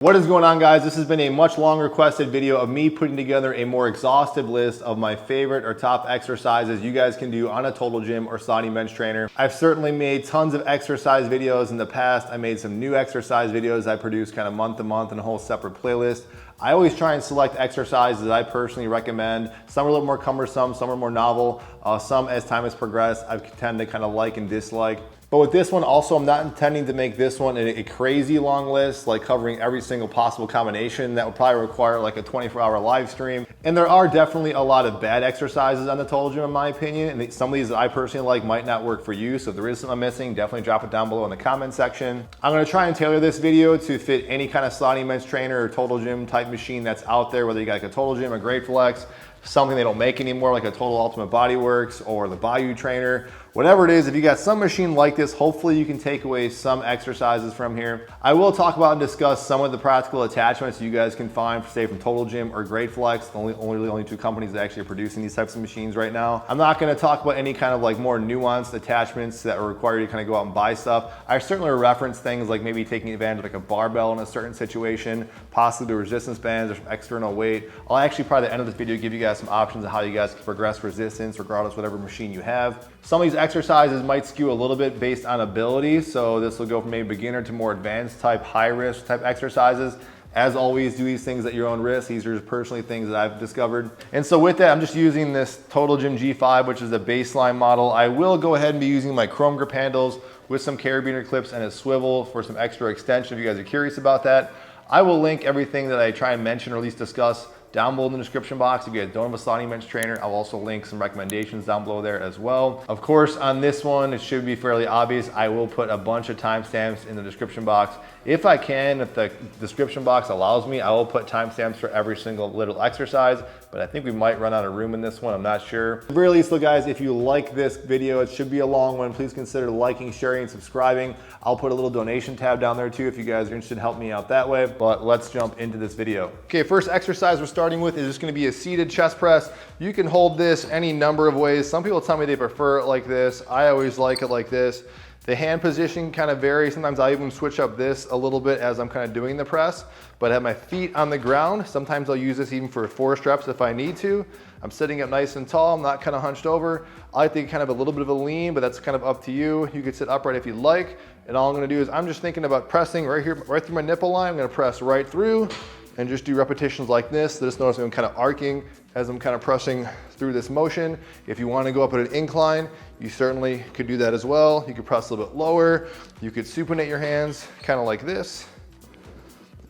What is going on, guys? This has been a much long requested video of me putting together a more exhaustive list of my favorite or top exercises you guys can do on a total gym or slotty bench trainer. I've certainly made tons of exercise videos in the past. I made some new exercise videos I produce kind of month to month in a whole separate playlist. I always try and select exercises that I personally recommend. Some are a little more cumbersome, some are more novel, some as time has progressed I tend to kind of like and dislike. But with this one also, I'm not intending to make this one a crazy long list, like covering every single possible combination. That would probably require like a 24-hour live stream. And there are definitely a lot of bad exercises on the total gym in my opinion, and some of these that I personally like might not work for you. So if there is something I'm missing, definitely drop it down below in the comment section. I'm gonna try and tailor this video to fit any kind of slotty bench trainer or total gym type machine that's out there, whether you got like a total gym, a great flex, something they don't make anymore like a Total Ultimate Body Works or the Bayou trainer. Whatever it is, if you got some machine like this, hopefully you can take away some exercises from here. I will talk about and discuss some of the practical attachments you guys can find, say from Total Gym or Great Flex, the only two companies that actually are producing these types of machines right now. I'm not gonna talk about any kind of like more nuanced attachments that require you to kind of go out and buy stuff. I certainly reference things like maybe taking advantage of like a barbell in a certain situation, possibly the resistance bands or some external weight. I'll actually probably at the end of this video give you guys some options of how you guys can progress resistance regardless of whatever machine you have. Some of these exercises might skew a little bit based on ability, so this will go from maybe beginner to more advanced type, high risk type exercises. As always, do these things at your own risk. These are just personally things that I've discovered. And so with that, I'm just using this Total Gym G5, which is the baseline model. I will go ahead and be using my chrome grip handles with some carabiner clips and a swivel for some extra extension if you guys are curious about that. I will link everything that I try and mention or at least discuss down below in the description box. If you guys don't have a slotty bench trainer, I'll also link some recommendations down below there as well. Of course, on this one, it should be fairly obvious. I will put a bunch of timestamps in the description box. If I can, if the description box allows me, I will put timestamps for every single little exercise, but I think we might run out of room in this one, I'm not sure. At the very least though, guys, if you like this video, it should be a long one, please consider liking, sharing, and subscribing. I'll put a little donation tab down there too if you guys are interested in helping me out that way, but let's jump into this video. Okay, first exercise we're starting with is just gonna be a seated chest press. You can hold this any number of ways. Some people tell me they prefer it like this. I always like it like this. The hand position kind of varies. Sometimes I even switch up this a little bit as I'm kind of doing the press, but I have my feet on the ground. Sometimes I'll use this even for forced reps if I need to. I'm sitting up nice and tall. I'm not kind of hunched over. I like to kind of a little bit of a lean, but that's kind of up to you. You could sit upright if you'd like. And all I'm gonna do is I'm just thinking about pressing right here, right through my nipple line. I'm gonna press right through and just do repetitions like this. So just notice I'm kind of arcing as I'm kind of pressing through this motion. If you want to go up at an incline, you certainly could do that as well. You could press a little bit lower. You could supinate your hands kind of like this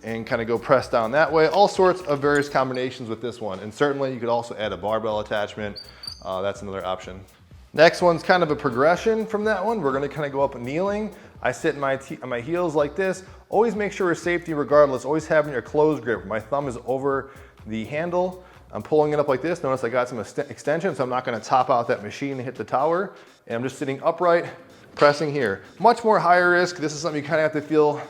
and kind of go press down that way. All sorts of various combinations with this one. And certainly you could also add a barbell attachment. That's another option. Next one's kind of a progression from that one. We're gonna kind of go up kneeling. I sit on my heels like this. Always make sure it's safety regardless. Always having your closed grip. My thumb is over the handle. I'm pulling it up like this. Notice I got some extension, so I'm not gonna top out that machine and hit the tower. And I'm just sitting upright, pressing here. Much more higher risk. This is something you kind of have to feel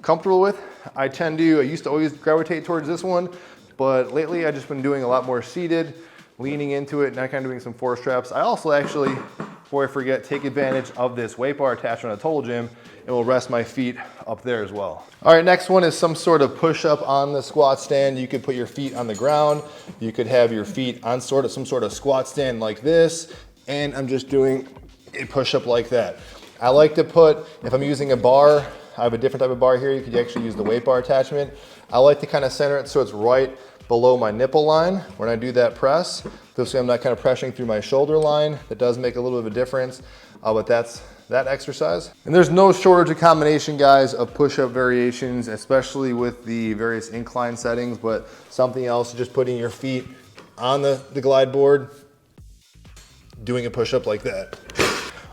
comfortable with. I used to always gravitate towards this one, but lately I've just been doing a lot more seated, leaning into it, and I'm kind of doing some forced reps. I also actually, before I forget, take advantage of this weight bar attachment on a Total Gym and will rest my feet up there as well. All right, next one is some sort of push-up on the squat stand. You could put your feet on the ground. You could have your feet on some sort of squat stand like this, and I'm just doing a push-up like that. I like to put, if I'm using a bar, I have a different type of bar here. You could actually use the weight bar attachment. I like to kind of center it so it's right below my nipple line when I do that press. This way I'm not kind of pressing through my shoulder line. That does make a little bit of a difference, but that's that exercise. And there's no shortage of combination, guys, of push-up variations, especially with the various incline settings, but something else, just putting your feet on the glide board, doing a push-up like that.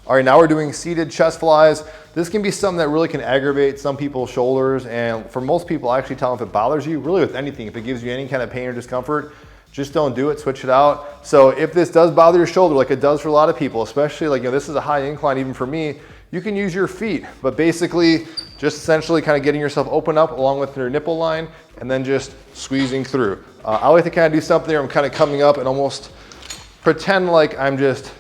All right, now we're doing seated chest flies. This can be something that really can aggravate some people's shoulders, and for most people, I actually tell them if it bothers you, really with anything, if it gives you any kind of pain or discomfort, just don't do it, switch it out. So if this does bother your shoulder, like it does for a lot of people, especially like, this is a high incline even for me, you can use your feet, but basically just essentially kind of getting yourself open up along with your nipple line and then just squeezing through. I like to kind of do something there. I'm kind of coming up and almost pretend like I'm just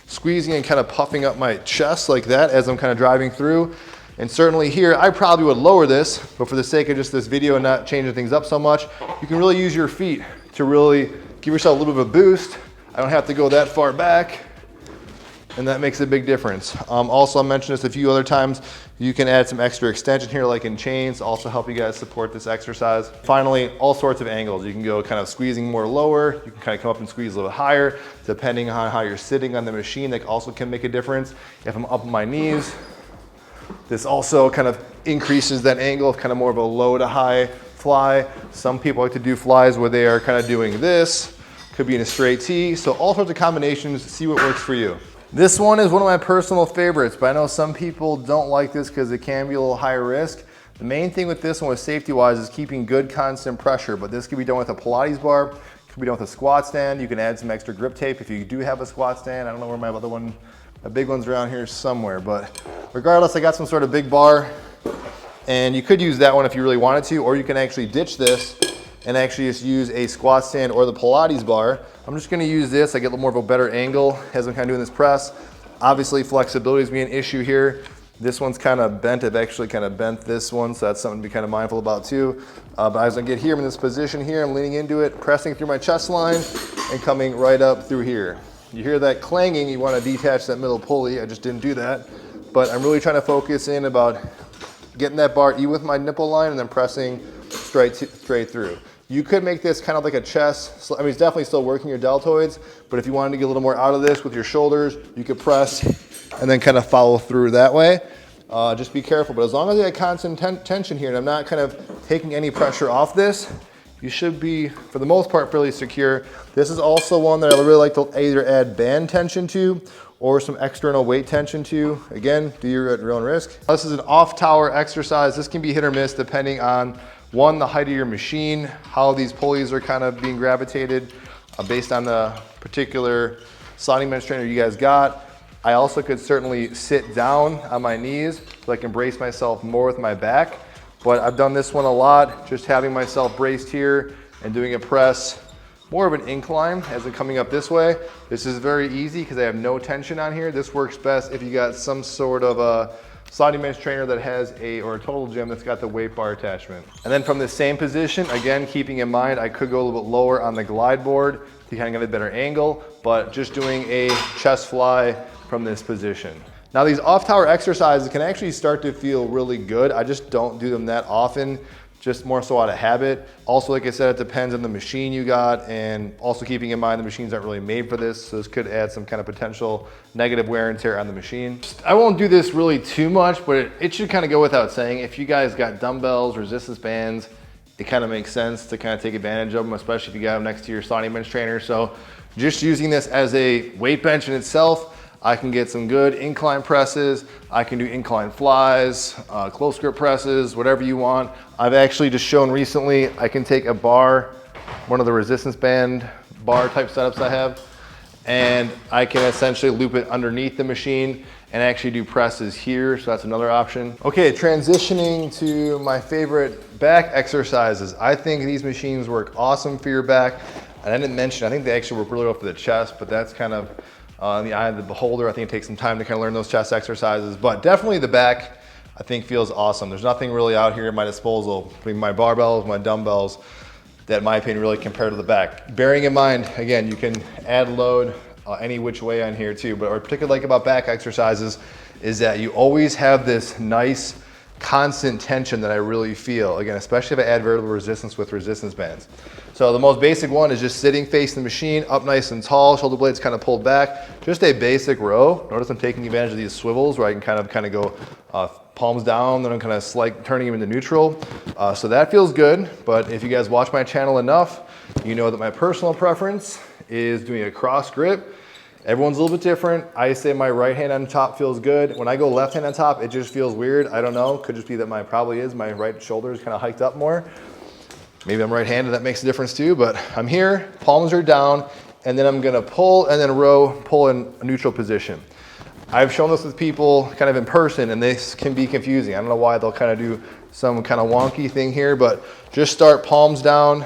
squeezing and kind of puffing up my chest like that as I'm kind of driving through. And certainly here, I probably would lower this, but for the sake of just this video and not changing things up so much, you can really use your feet to really give yourself a little bit of a boost. I don't have to go that far back, and that makes a big difference. Also, I mentioned this a few other times, you can add some extra extension here, like in chains, also help you guys support this exercise. Finally, all sorts of angles. You can go kind of squeezing more lower, you can kind of come up and squeeze a little bit higher, depending on how you're sitting on the machine. That also can make a difference. If I'm up on my knees, this also kind of increases that angle, kind of more of a low to high fly. Some people like to do flies where they are kind of doing this, could be in a straight T. So all sorts of combinations, see what works for you. This one is one of my personal favorites, but I know some people don't like this because it can be a little higher risk. The main thing with this one, with safety-wise, is keeping good constant pressure, but this can be done with a Pilates bar, can be done with a squat stand. You can add some extra grip tape if you do have a squat stand. I don't know where my other one, my big one's around here somewhere, but regardless, I got some sort of big bar, and you could use that one if you really wanted to, or you can actually ditch this and actually just use a squat stand or the Pilates bar. I'm just gonna use this. I get a little more of a better angle as I'm kind of doing this press. Obviously, flexibility is being an issue here. This one's kind of bent. I've actually kind of bent this one, so that's something to be kind of mindful about too. But as I get here, I'm in this position here, I'm leaning into it, pressing through my chest line and coming right up through here. You hear that clanging, you wanna detach that middle pulley. I just didn't do that. But I'm really trying to focus in about getting that bar even with my nipple line and then pressing straight through. You could make this kind of like a chest. I mean, it's definitely still working your deltoids, but if you wanted to get a little more out of this with your shoulders, you could press and then kind of follow through that way. Just be careful, but as long as you have constant tension here and I'm not kind of taking any pressure off this, you should be, for the most part, fairly secure. This is also one that I would really like to either add band tension to or some external weight tension to. Again, do your own risk. This is an off-tower exercise. This can be hit or miss depending on one, the height of your machine, how these pulleys are kind of being gravitated based on the particular sliding bench trainer you guys got. I also could certainly sit down on my knees so I can brace myself more with my back. But I've done this one a lot, just having myself braced here and doing a press, more of an incline as I'm coming up this way. This is very easy because I have no tension on here. This works best if you got some sort of a sliding bench trainer that has or a total gym that's got the weight bar attachment. And then from the same position, again, keeping in mind, I could go a little bit lower on the glide board to kind of get a better angle, but just doing a chest fly from this position. Now these off-tower exercises can actually start to feel really good. I just don't do them that often, just more so out of habit. Also, like I said, it depends on the machine you got, and also keeping in mind the machines aren't really made for this, so this could add some kind of potential negative wear and tear on the machine. I won't do this really too much, but it should kind of go without saying. If you guys got dumbbells, resistance bands, it kind of makes sense to kind of take advantage of them, especially if you got them next to your sliding bench trainer. So just using this as a weight bench in itself, I can get some good incline presses. I can do incline flies, close grip presses, whatever you want. I've actually just shown recently, I can take a bar, one of the resistance band bar type setups I have, and I can essentially loop it underneath the machine and actually do presses here, so that's another option. Okay, transitioning to my favorite back exercises. I think these machines work awesome for your back. And I didn't mention, I think they actually work really well for the chest, but that's kind of in the eye of the beholder. I think it takes some time to kind of learn those chest exercises, but definitely the back, I think, feels awesome. There's nothing really out here at my disposal between my barbells, my dumbbells, that in my opinion really compare to the back. Bearing in mind, again, you can add load any which way on here too, but what I particularly like about back exercises is that you always have this nice constant tension that I really feel. Again, especially if I add variable resistance with resistance bands. So the most basic one is just sitting facing the machine, up nice and tall, shoulder blades kind of pulled back. Just a basic row. Notice I'm taking advantage of these swivels where I can kind of go palms down, then I'm kind of like turning them into neutral. So that feels good, but if you guys watch my channel enough, you know that my personal preference is doing a cross grip. Everyone's a little bit different. I say my right hand on top feels good. When I go left hand on top, it just feels weird. I don't know, could just be that my right shoulder is kind of hiked up more. Maybe I'm right-handed, that makes a difference too, but I'm here, palms are down, and then I'm gonna pull and then pull in a neutral position. I've shown this with people kind of in person, and this can be confusing. I don't know why they'll kind of do some kind of wonky thing here, but just start palms down,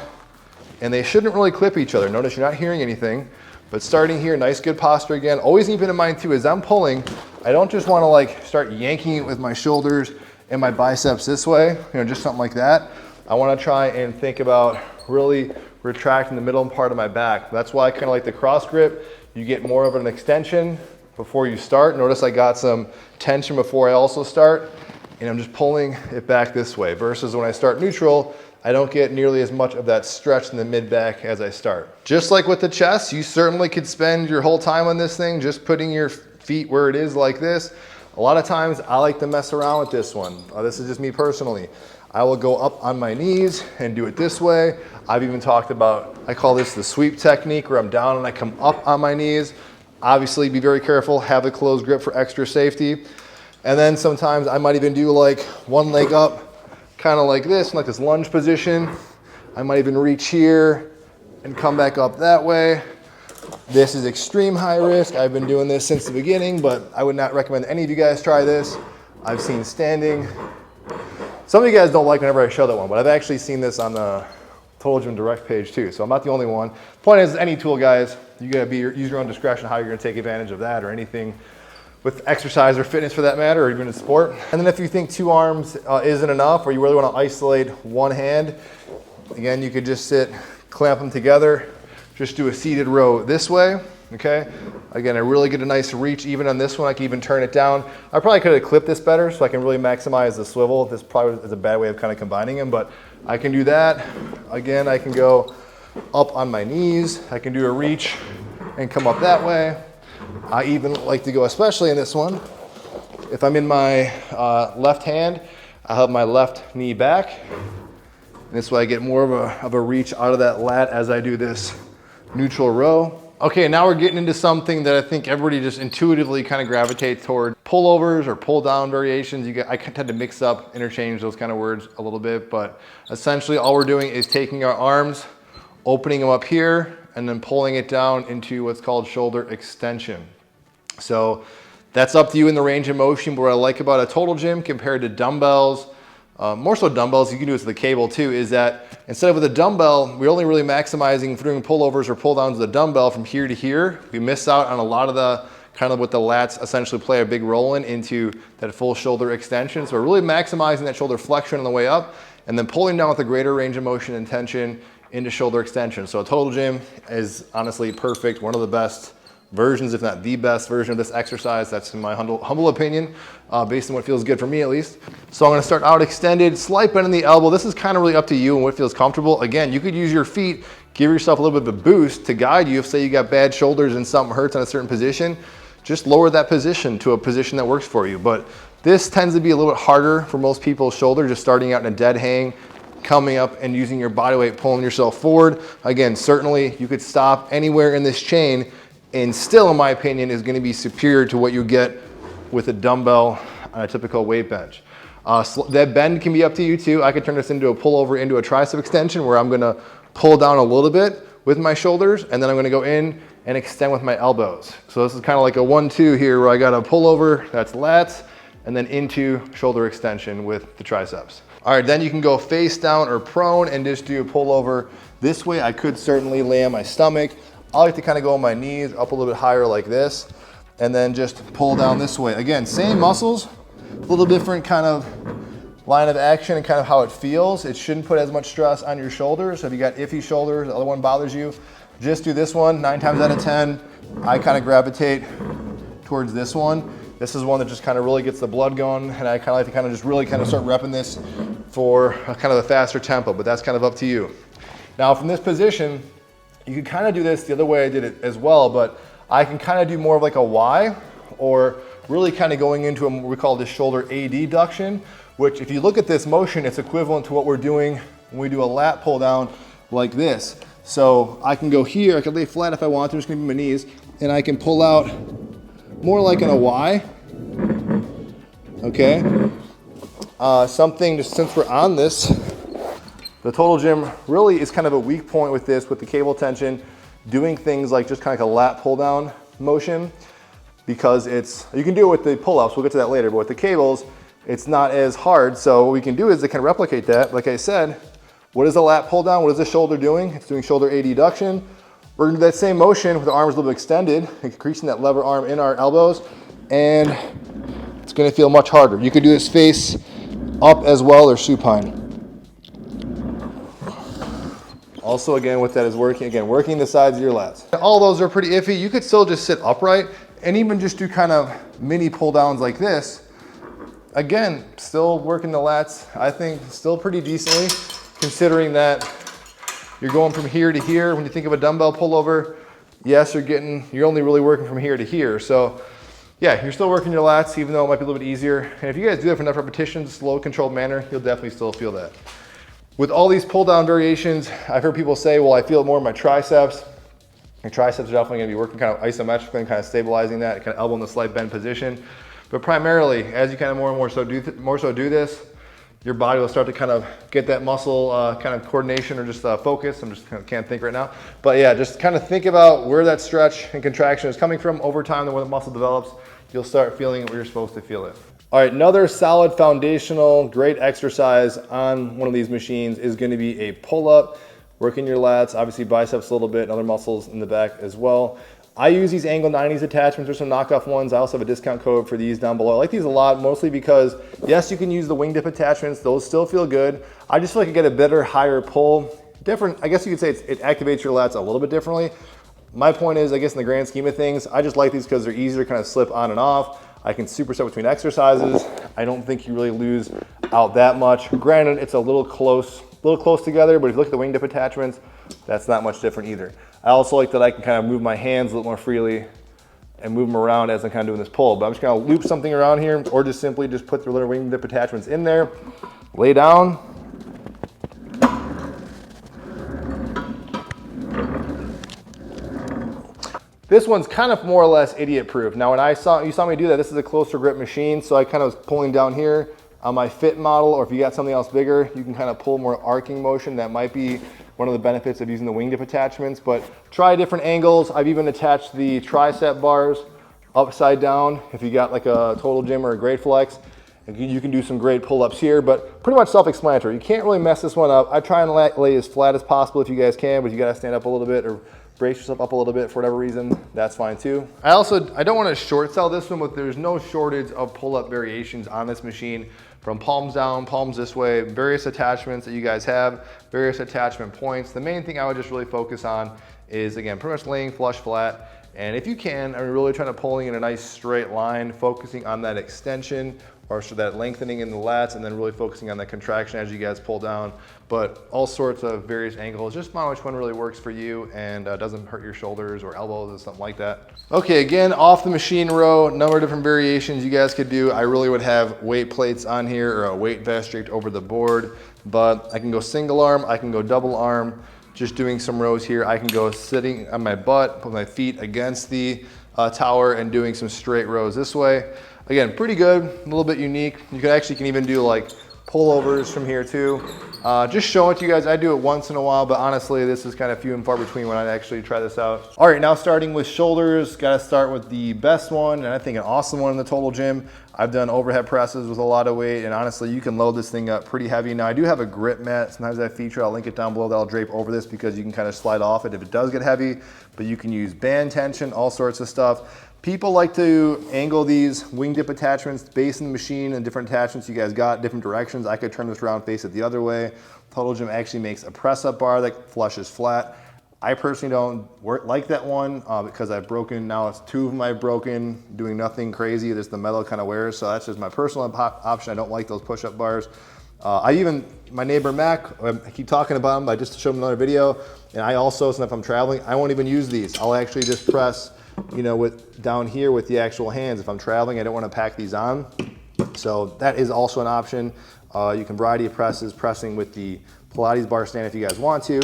and they shouldn't really clip each other. Notice you're not hearing anything, but starting here, nice good posture again. Always keep in mind too, as I'm pulling, I don't just wanna like start yanking it with my shoulders and my biceps this way, just something like that. I want to try and think about really retracting the middle part of my back. That's why I kind of like the cross grip. You get more of an extension before you start. Notice I got some tension before I also start, and I'm just pulling it back this way, versus when I start neutral, I don't get nearly as much of that stretch in the mid back as I start. Just like with the chest, you certainly could spend your whole time on this thing just putting your feet where it is like this. A lot of times I like to mess around with this one. This is just me personally. I will go up on my knees and do it this way. I've even talked about, I call this the sweep technique, where I'm down and I come up on my knees. Obviously be very careful, have a closed grip for extra safety. And then sometimes I might even do like one leg up, kind of like this lunge position. I might even reach here and come back up that way. This is extreme high risk. I've been doing this since the beginning, but I would not recommend any of you guys try this. I've seen standing. Some of you guys don't like whenever I show that one, but I've actually seen this on the Total Gym Direct page too, so I'm not the only one. Point is, any tool, guys, you gotta use your own discretion how you're gonna take advantage of that or anything with exercise or fitness for that matter, or even in sport. And then if you think 2 arms isn't enough, or you really wanna isolate one hand, again, you could just sit, clamp them together, just do a seated row this way, okay? Again, I really get a nice reach even on this one. I can even turn it down. I probably could have clipped this better so I can really maximize the swivel. This probably is a bad way of kind of combining them, but I can do that. Again, I can go up on my knees. I can do a reach and come up that way. I even like to go, especially in this one, if I'm in my left hand, I have my left knee back. This way I get more of a reach out of that lat as I do this neutral row. Okay, now we're getting into something that I think everybody just intuitively kind of gravitates toward. Pullovers or pull down variations. I tend to mix up, interchange those kind of words a little bit, but essentially all we're doing is taking our arms, opening them up here, and then pulling it down into what's called shoulder extension. So that's up to you in the range of motion, but what I like about a total gym compared to dumbbells, more so dumbbells, you can do this with the cable too, is that instead of with a dumbbell, we're only really maximizing for doing pullovers or pull downs with a dumbbell from here to here. We miss out on a lot of the kind of what the lats essentially play a big role into that full shoulder extension. So we're really maximizing that shoulder flexion on the way up and then pulling down with a greater range of motion and tension into shoulder extension. So a total gym is honestly perfect, one of the best versions, if not the best version of this exercise. That's in my humble opinion, based on what feels good for me at least. So I'm gonna start out extended, slight bend in the elbow. This is kind of really up to you and what feels comfortable. Again, you could use your feet, give yourself a little bit of a boost to guide you. If say you got bad shoulders and something hurts in a certain position, just lower that position to a position that works for you. But this tends to be a little bit harder for most people's shoulder, just starting out in a dead hang, coming up and using your body weight, pulling yourself forward. Again, certainly you could stop anywhere in this chain and still, in my opinion, is gonna be superior to what you get with a dumbbell on a typical weight bench. That bend can be up to you too. I could turn this into a pullover into a tricep extension where I'm gonna pull down a little bit with my shoulders and then I'm gonna go in and extend with my elbows. So this is kind of like a 1-2 here where I got a pullover, that's lats, and then into shoulder extension with the triceps. All right, then you can go face down or prone and just do a pullover this way. I could certainly lay on my stomach. I like to kind of go on my knees up a little bit higher like this, and then just pull down this way. Again, same muscles, a little different kind of line of action and kind of how it feels. It shouldn't put as much stress on your shoulders. So if you got iffy shoulders, the other one bothers you, just do this one. 9 times out of 10, I kind of gravitate towards this one. This is one that just kind of really gets the blood going, and I kind of like to kind of just really kind of start repping this for a kind of a faster tempo, but that's kind of up to you. Now from this position, you can kind of do this the other way I did it as well, but I can kind of do more of like a Y, or really kind of going into what we call this shoulder adduction, which if you look at this motion, it's equivalent to what we're doing when we do a lat pull down like this. So I can go here, I can lay flat if I want to, just gonna be my knees, and I can pull out more like in a Y, okay? Something, just since we're on this, the total gym really is kind of a weak point with this, with the cable tension, doing things like just kind of like a lat pull down motion, because you can do it with the pull-ups, we'll get to that later, but with the cables, it's not as hard. So what we can do is to kind of replicate that. Like I said, what is a lat pull down? What is the shoulder doing? It's doing shoulder adduction. We're gonna do that same motion with the arms a little bit extended, increasing that lever arm in our elbows, and it's gonna feel much harder. You could do this face up as well, or supine. Also, again, with that is working the sides of your lats. All those are pretty iffy. You could still just sit upright and even just do kind of mini pull downs like this. Again, still working the lats, I think still pretty decently, considering that you're going from here to here. When you think of a dumbbell pullover, yes, you're only really working from here to here. So yeah, you're still working your lats, even though it might be a little bit easier. And if you guys do that for enough repetitions, slow, controlled manner, you'll definitely still feel that. With all these pull down variations, I've heard people say, well, I feel it more in my triceps. Your triceps are definitely gonna be working kind of isometrically and kind of stabilizing that, kind of elbow in the slight bend position. But primarily, as you kind of more and more so do this, your body will start to kind of get that muscle kind of coordination or just focus. I'm just kind of can't think right now. But yeah, just kind of think about where that stretch and contraction is coming from over time. The way the muscle develops, you'll start feeling it where you're supposed to feel it. All right, another solid foundational, great exercise on one of these machines is gonna be a pull-up, working your lats, obviously biceps a little bit, and other muscles in the back as well. I use these angle 90s attachments or some knockoff ones. I also have a discount code for these down below. I like these a lot, mostly because, yes, you can use the wing dip attachments. Those still feel good. I just feel like I get a better, higher pull. Different, I guess you could say it activates your lats a little bit differently. My point is, I guess in the grand scheme of things, I just like these because they're easier to kind of slip on and off. I can superset between exercises. I don't think you really lose out that much. Granted, it's a little close together, but if you look at the wing dip attachments, that's not much different either. I also like that I can kind of move my hands a little more freely and move them around as I'm kind of doing this pull. But I'm just gonna loop something around here, or just simply just put the little wing dip attachments in there, lay down. This one's kind of more or less idiot proof. Now when you saw me do that, this is a closer grip machine, so I kind of was pulling down here on my fit model, or if you got something else bigger, you can kind of pull more arcing motion. That might be one of the benefits of using the wing dip attachments, but try different angles. I've even attached the tricep bars upside down. If you got like a total gym or a great flex, you can do some great pull-ups here, but pretty much self-explanatory. You can't really mess this one up. I try and lay as flat as possible if you guys can, but you gotta stand up a little bit or brace yourself up a little bit for whatever reason, that's fine too. I don't want to short sell this one, but there's no shortage of pull-up variations on this machine, from palms down, palms this way, various attachments that you guys have, various attachment points. The main thing I would just really focus on is, again, pretty much laying flush flat. And if you can, I'm really trying to pulling in a nice straight line, focusing on that extension or so that lengthening in the lats, and then really focusing on that contraction as you guys pull down. But all sorts of various angles, just find which one really works for you and doesn't hurt your shoulders or elbows or something like that. Okay, again, off the machine row, number of different variations you guys could do. I really would have weight plates on here or a weight vest draped over the board, but I can go single arm, I can go double arm. Just doing some rows here, I can go sitting on my butt, put my feet against the tower and doing some straight rows this way. Again, pretty good, a little bit unique. You can even do like pullovers from here too. Just showing it to you guys. I do it once in a while, but honestly, this is kind of few and far between when I actually try this out. All right, now starting with shoulders, gotta start with the best one, and I think an awesome one in the total gym. I've done overhead presses with a lot of weight, and honestly, you can load this thing up pretty heavy. Now, I do have a grip mat. Sometimes I feature, I'll link it down below, that I'll drape over this because you can kind of slide off it if it does get heavy, but you can use band tension, all sorts of stuff. People like to angle these wing dip attachments based in the machine and different attachments you guys got, different directions. I could turn this around, face it the other way. Total Gym actually makes a press up bar that flushes flat. I personally don't like that one because I've broken, now it's 2 of them I've broken, doing nothing crazy, just the metal kind of wears, so that's just my personal option. I don't like those push-up bars. My neighbor Mac, I keep talking about him, I just showed him another video, and I also, so if I'm traveling, I won't even use these. I'll actually just press, you know, with down here with the actual hands. If I'm traveling, I don't want to pack these on. So that is also an option. You can variety of presses, pressing with the Pilates bar stand if you guys want to,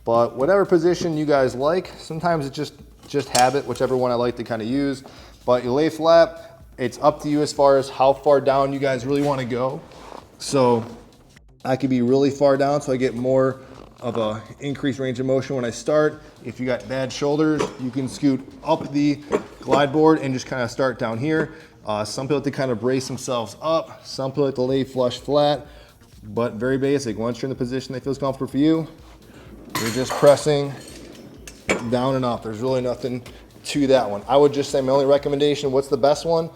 but whatever position you guys like. Sometimes it's just habit, whichever one I like to kind of use, but you lay flat. It's up to you as far as how far down you guys really want to go. So I could be really far down so I get more of a increased range of motion when I start. If you got bad shoulders, you can scoot up the glide board and just kind of start down here. Some people like to kind of brace themselves up. Some people like to lay flush flat, but very basic. Once you're in the position that feels comfortable for you, you're just pressing down and up. There's really nothing to that one. I would just say my only recommendation, what's the best one?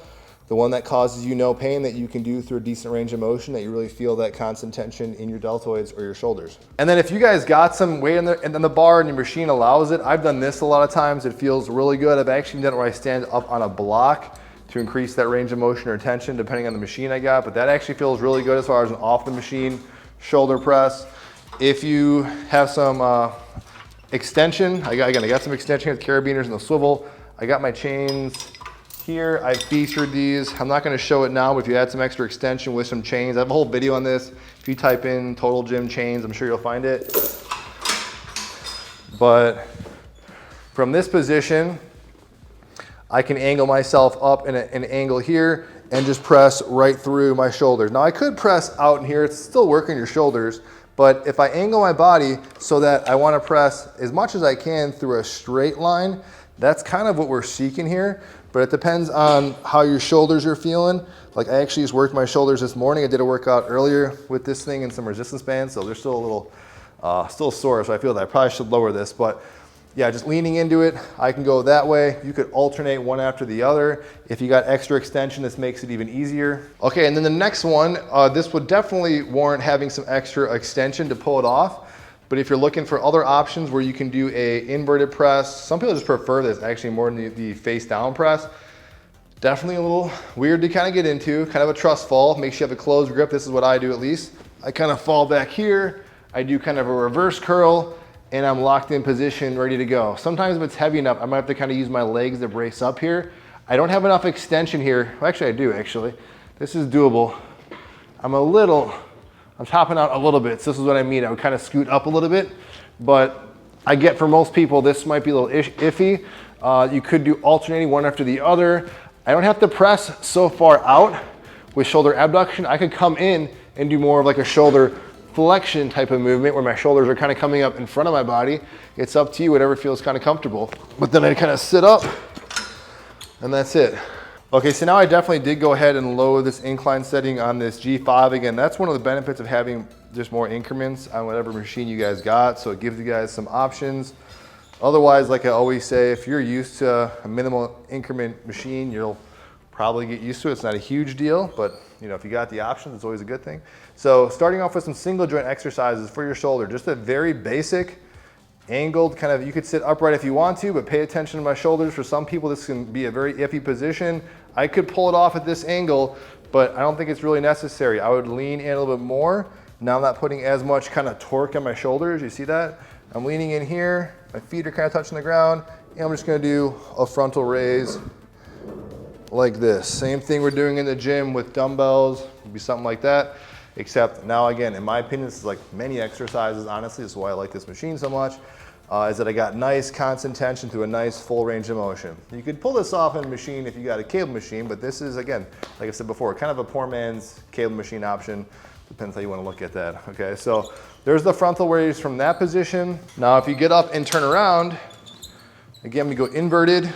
the one that causes you no pain, that you can do through a decent range of motion, that you really feel that constant tension in your deltoids or your shoulders. And then if you guys got some weight on the bar and your machine allows it, I've done this a lot of times. It feels really good. I've actually done it where I stand up on a block to increase that range of motion or tension depending on the machine I got, but that actually feels really good as far as an off the machine shoulder press. If you have some extension, I got some extension with carabiners and the swivel. I got my chains here. I featured these. I'm not going to show it now, but if you add some extra extension with some chains, I have a whole video on this. If you type in total gym chains, I'm sure you'll find it. But from this position, I can angle myself up in an angle here and just press right through my shoulders. Now I could press out in here. It's still working your shoulders, but if I angle my body so that I want to press as much as I can through a straight line, that's kind of what we're seeking here. But it depends on how your shoulders are feeling. Like I actually just worked my shoulders this morning. I did a workout earlier with this thing and some resistance bands, so they're still a little, still sore, so I feel that I probably should lower this. But yeah, just leaning into it, I can go that way. You could alternate one after the other. If you got extra extension, this makes it even easier. Okay, and then the next one, this would definitely warrant having some extra extension to pull it off. But if you're looking for other options where you can do a inverted press, some people just prefer this actually more than the face down press. Definitely a little weird to kind of get into, kind of a trust fall. Make sure you have a closed grip. This is what I do at least. I kind of fall back here. I do kind of a reverse curl and I'm locked in position, ready to go. Sometimes if it's heavy enough, I might have to kind of use my legs to brace up here. I don't have enough extension here. Well, actually I do actually. This is doable. I'm topping out a little bit, so this is what I mean. I would kind of scoot up a little bit, but I get for most people, this might be a little iffy. You could do alternating one after the other. I don't have to press so far out with shoulder abduction. I could come in and do more of like a shoulder flexion type of movement where my shoulders are kind of coming up in front of my body. It's up to you, whatever feels kind of comfortable. But then I kind of sit up and that's it. Okay, so now I definitely did go ahead and lower this incline setting on this G5. Again, that's one of the benefits of having just more increments on whatever machine you guys got. So it gives you guys some options. Otherwise, like I always say, if you're used to a minimal increment machine, you'll probably get used to it. It's not a huge deal, but you know, if you got the options, it's always a good thing. So starting off with some single joint exercises for your shoulder, just a very basic angled kind of, you could sit upright if you want to, but pay attention to my shoulders. For some people, this can be a very iffy position. I could pull it off at this angle, but I don't think it's really necessary. I would lean in a little bit more. Now I'm not putting as much kind of torque on my shoulders. You see that? I'm leaning in here. My feet are kind of touching the ground. And I'm just gonna do a frontal raise like this. Same thing we're doing in the gym with dumbbells. It'd be something like that. Except now again, in my opinion, this is like many exercises, honestly. This is why I like this machine so much, is that I got nice constant tension through a nice full range of motion. You could pull this off in a machine if you got a cable machine, but this is, again, like I said before, kind of a poor man's cable machine option. Depends how you want to look at that, okay? So there's the frontal raise from that position. Now if you get up and turn around, again, we go inverted,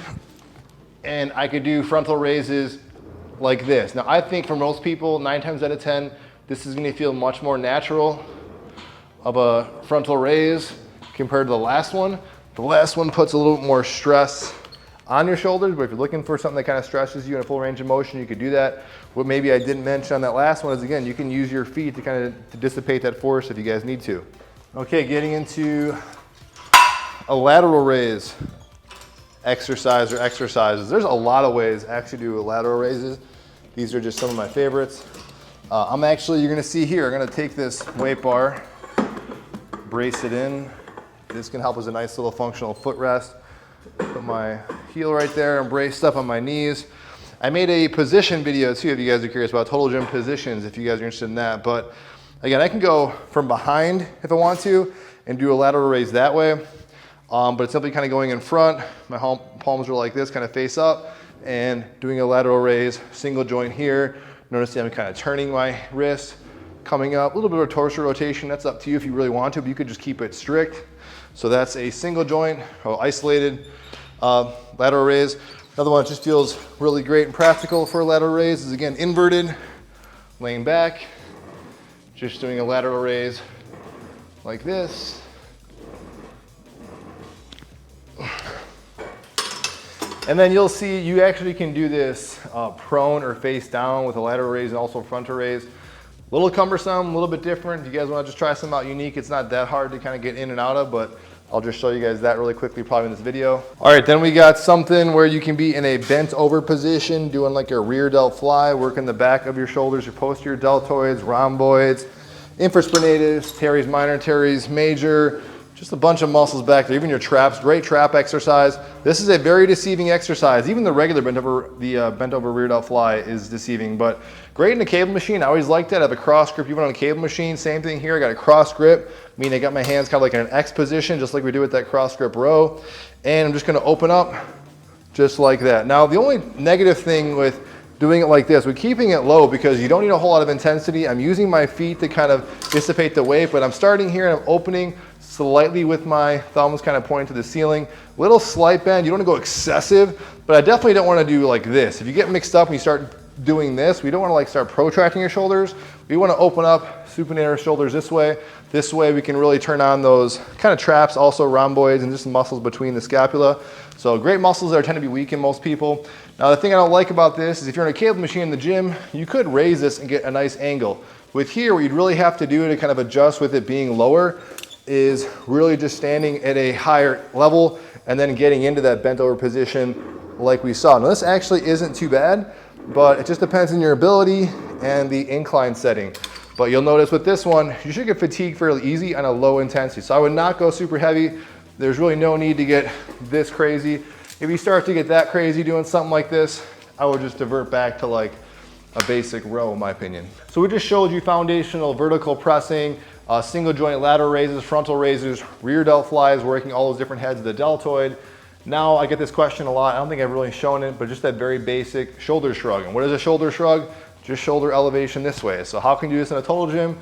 and I could do frontal raises like this. Now I think for most people, 9 times out of 10, this is gonna feel much more natural of a frontal raise compared to the last one. The last one puts a little bit more stress on your shoulders, but if you're looking for something that kind of stresses you in a full range of motion, you could do that. What maybe I didn't mention on that last one is, again, you can use your feet to kind of dissipate that force if you guys need to. Okay, getting into a lateral raise exercise or exercises. There's a lot of ways to actually do lateral raises. These are just some of my favorites. You're gonna see here, I'm gonna take this weight bar, brace it in. This can help as a nice little functional footrest. Put my heel right there and braced up on my knees. I made a position video too, if you guys are curious about total gym positions, if you guys are interested in that. But again, I can go from behind if I want to and do a lateral raise that way. But it's simply kind of going in front. My palms are like this, kind of face up, and doing a lateral raise, single joint here. Notice I'm kind of turning my wrist, coming up, a little bit of a torso rotation. That's up to you if you really want to, but you could just keep it strict. So that's a single joint, or isolated lateral raise. Another one that just feels really great and practical for a lateral raise is, again, inverted, laying back, just doing a lateral raise like this. And then you'll see you actually can do this prone or face down with a lateral raise and also frontal raise. A little cumbersome, a little bit different. If you guys want to just try something out unique, it's not that hard to kind of get in and out of, but I'll just show you guys that really quickly probably in this video. All right, then we got something where you can be in a bent over position, doing like a rear delt fly, working the back of your shoulders, your posterior deltoids, rhomboids, infraspinatus, teres minor, teres major, just a bunch of muscles back there, even your traps, great trap exercise. This is a very deceiving exercise. Even the regular bent over rear delt fly is deceiving, but great in a cable machine. I always liked it. I have a cross grip even on a cable machine. Same thing here, I got a cross grip, meaning I got my hands kind of like in an X position, just like we do with that cross grip row. And I'm just gonna open up just like that. Now, the only negative thing with doing it like this, we're keeping it low because you don't need a whole lot of intensity. I'm using my feet to kind of dissipate the weight, but I'm starting here and I'm opening slightly with my thumbs kind of pointing to the ceiling. Little slight bend, you don't want to go excessive, but I definitely don't want to do like this. If you get mixed up and you start doing this, we don't want to like start protracting your shoulders. We want to open up, supinate our shoulders this way. This way we can really turn on those kind of traps, also rhomboids and just muscles between the scapula. So great muscles that tend to be weak in most people. Now the thing I don't like about this is if you're in a cable machine in the gym, you could raise this and get a nice angle. With here, what you'd really have to do to kind of adjust with it being lower is really just standing at a higher level and then getting into that bent over position like we saw. Now this actually isn't too bad, but it just depends on your ability and the incline setting. But you'll notice with this one, you should get fatigued fairly easy on a low intensity. So I would not go super heavy. There's really no need to get this crazy. If you start to get that crazy doing something like this, I would just divert back to like a basic row in my opinion. So we just showed you foundational vertical pressing, single joint lateral raises, frontal raises, rear delt flies, working all those different heads of the deltoid. Now I get this question a lot. I don't think I've really shown it, but just that very basic shoulder shrug. And what is a shoulder shrug? Just shoulder elevation this way. So how can you do this in a total gym?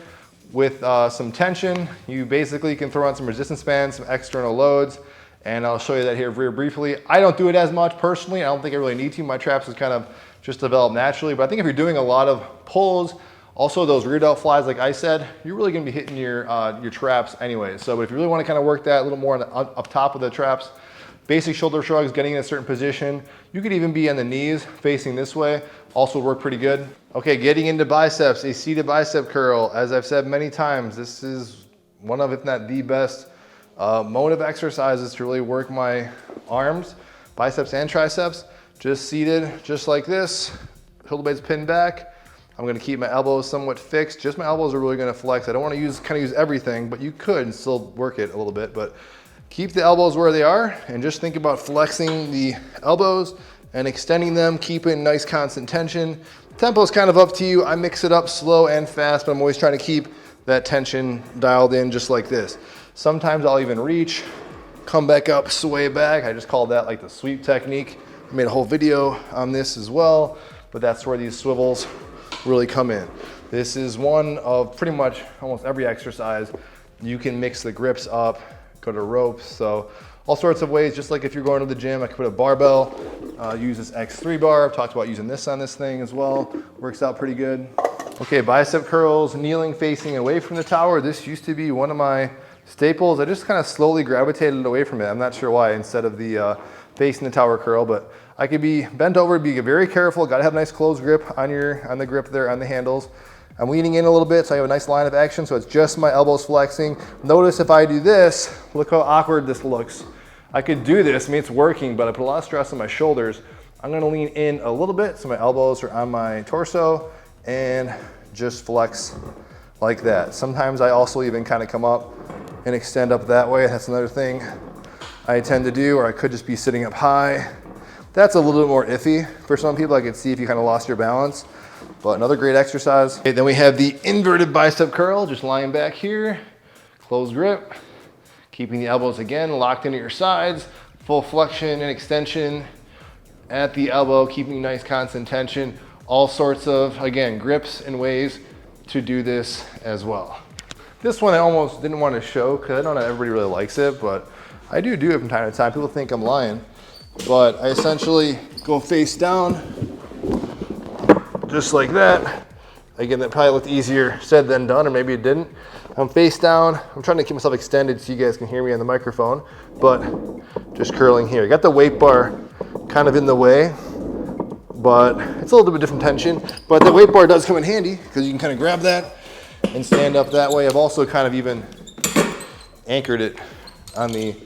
With some tension, you basically can throw on some resistance bands, some external loads, and I'll show you that here very briefly. I don't do it as much personally. I don't think I really need to. My traps is kind of just developed naturally, but I think if you're doing a lot of pulls, also those rear delt flies, like I said, you're really gonna be hitting your traps anyway. So if you really wanna kind of work that a little more up top of the traps, basic shoulder shrugs, getting in a certain position. You could even be on the knees facing this way, also work pretty good. Okay, getting into biceps, a seated bicep curl. As I've said many times, this is one of, if not the best mode of exercises to really work my arms, biceps and triceps. Just seated, just like this, shoulder blades pinned back. I'm gonna keep my elbows somewhat fixed. Just my elbows are really gonna flex. I don't wanna use everything, but you could still work it a little bit, but keep the elbows where they are and just think about flexing the elbows and extending them, keeping nice constant tension. Tempo is kind of up to you. I mix it up slow and fast, but I'm always trying to keep that tension dialed in just like this. Sometimes I'll even reach, come back up, sway back. I just call that like the sweep technique. I made a whole video on this as well, but that's where these swivels really come in. This is one of pretty much almost every exercise. You can mix the grips up, go to ropes, so all sorts of ways. Just like if you're going to the gym, I could put a barbell, use this X3 bar. I've talked about using this on this thing as well. Works out pretty good. Okay, bicep curls, kneeling, facing away from the tower. This used to be one of my staples. I just kind of slowly gravitated away from it. I'm not sure why, instead of the facing the tower curl, but I could be bent over, be very careful. Got to have a nice closed grip on the grip there on the handles. I'm leaning in a little bit so I have a nice line of action, so it's just my elbows flexing. Notice if I do this, look how awkward this looks. I could do this, I mean it's working, but I put a lot of stress on my shoulders. I'm gonna lean in a little bit so my elbows are on my torso and just flex like that. Sometimes I also even kind of come up and extend up that way. That's another thing I tend to do, or I could just be sitting up high. That's a little bit more iffy. For some people, I could see if you kind of lost your balance, but another great exercise. Okay, then we have the inverted bicep curl, just lying back here, closed grip, keeping the elbows again locked into your sides, full flexion and extension at the elbow, keeping nice constant tension. All sorts of, again, grips and ways to do this as well. This one I almost didn't want to show because I know not everybody really likes it, but I do it from time to time. People think I'm lying, but I essentially go face down, just like that. Again, that probably looked easier said than done, or maybe it didn't. I'm face down. I'm trying to keep myself extended so you guys can hear me on the microphone, but just curling here. Got the weight bar kind of in the way, but it's a little bit different tension. But the weight bar does come in handy because you can kind of grab that and stand up that way. I've also kind of even anchored it on the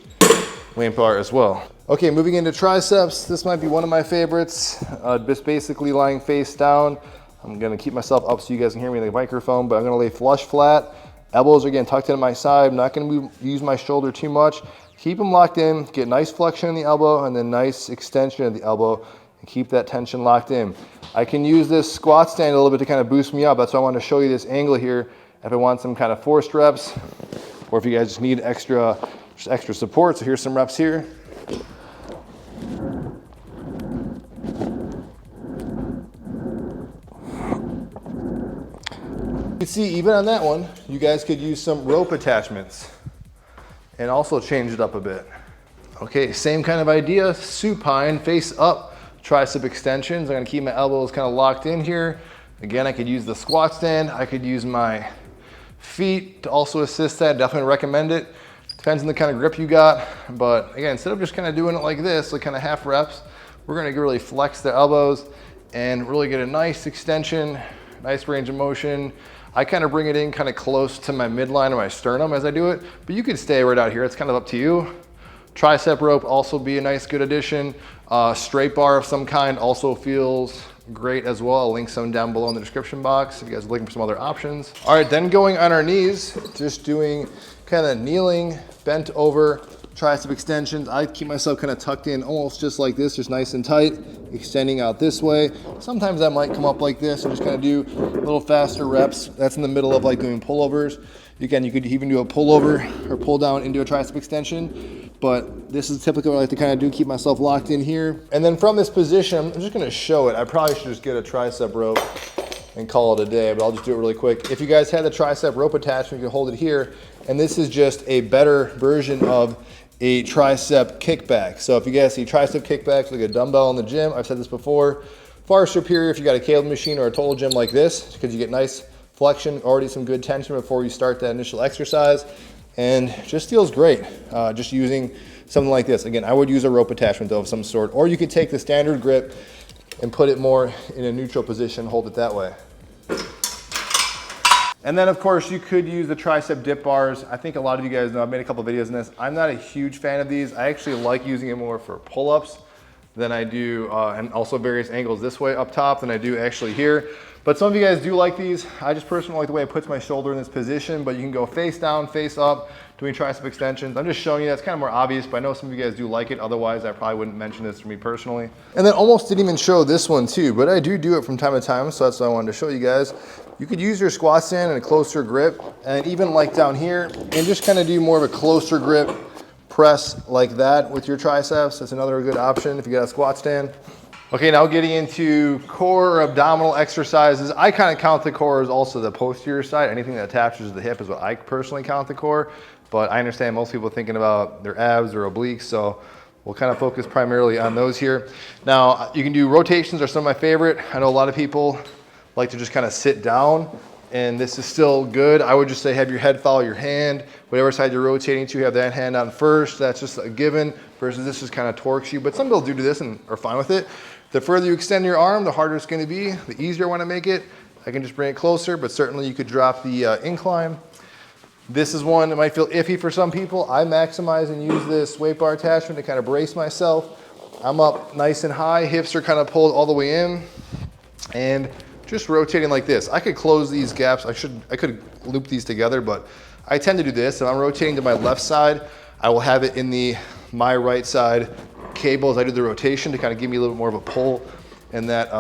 weight bar as well. Okay, moving into triceps. This might be one of my favorites. Just basically lying face down. I'm gonna keep myself up so you guys can hear me in the microphone, but I'm gonna lay flush flat. Elbows are again tucked into my side. I'm not gonna use my shoulder too much. Keep them locked in, get nice flexion in the elbow and then nice extension of the elbow and keep that tension locked in. I can use this squat stand a little bit to kind of boost me up. That's why I wanted to show you this angle here if I want some kind of forced reps or if you guys just need extra support. So here's some reps here. You can see even on that one, you guys could use some rope attachments and also change it up a bit. Okay, same kind of idea, supine, face up, tricep extensions. I'm gonna keep my elbows kind of locked in here. Again, I could use the squat stand. I could use my feet to also assist that. Definitely recommend it. Depends on the kind of grip you got. But again, instead of just kind of doing it like this, like kind of half reps, we're gonna really flex the elbows and really get a nice extension, nice range of motion. I kind of bring it in kind of close to my midline of my sternum as I do it, but you could stay right out here. It's kind of up to you. Tricep rope also be a nice good addition. Straight bar of some kind also feels great as well. I'll link some down below in the description box if you guys are looking for some other options. All right, then going on our knees, just doing kind of kneeling, bent over, tricep extensions. I keep myself kind of tucked in almost just like this, just nice and tight, extending out this way. Sometimes I might come up like this and just kind of do a little faster reps. That's in the middle of like doing pullovers. Again, you could even do a pullover or pull down into a tricep extension, but this is typically what I like to kind of do, keep myself locked in here. And then from this position, I'm just gonna show it. I probably should just get a tricep rope and call it a day, but I'll just do it really quick. If you guys had the tricep rope attachment, you can hold it here. And this is just a better version of a tricep kickback. So if you guys see tricep kickbacks like a dumbbell in the gym, I've said this before, far superior if you got a Calve machine or a total gym like this, because you get nice flexion, already some good tension before you start that initial exercise, and just feels great just using something like this. Again, I would use a rope attachment though of some sort, or you could take the standard grip and put it more in a neutral position, hold it that way. And then of course you could use the Tricep Dip Bars. I think a lot of you guys know, I've made a couple videos on this. I'm not a huge fan of these. I actually like using it more for pull-ups than I do, and also various angles this way up top than I do actually here. But some of you guys do like these. I just personally like the way it puts my shoulder in this position, but you can go face down, face up, doing tricep extensions. I'm just showing you that's kind of more obvious, but I know some of you guys do like it. Otherwise, I probably wouldn't mention this for me personally. And then almost didn't even show this one too, but I do it from time to time, so that's what I wanted to show you guys. You could use your squat stand in a closer grip, and even like down here, and just kind of do more of a closer grip press like that with your triceps. That's another good option if you got a squat stand. Okay, now getting into core or abdominal exercises. I kind of count the core as also the posterior side. Anything that attaches to the hip is what I personally count the core, but I understand most people are thinking about their abs or obliques, so we'll kind of focus primarily on those here. Now, you can do rotations are some of my favorite. I know a lot of people like to just kind of sit down, and this is still good. I would just say have your head follow your hand. Whatever side you're rotating to, have that hand on first. That's just a given, versus this just kind of torques you. But some people do this and are fine with it. The further you extend your arm, the harder it's going to be. The easier I want to make it, I can just bring it closer, but certainly you could drop the incline. This is one that might feel iffy for some people. I maximize and use this weight bar attachment to kind of brace myself. I'm up nice and high, hips are kind of pulled all the way in, and just rotating like this. I could close these gaps. I could loop these together, but I tend to do this. If I'm rotating to my left side, I will have it in my right side cable as I do the rotation to kind of give me a little bit more of a pull in that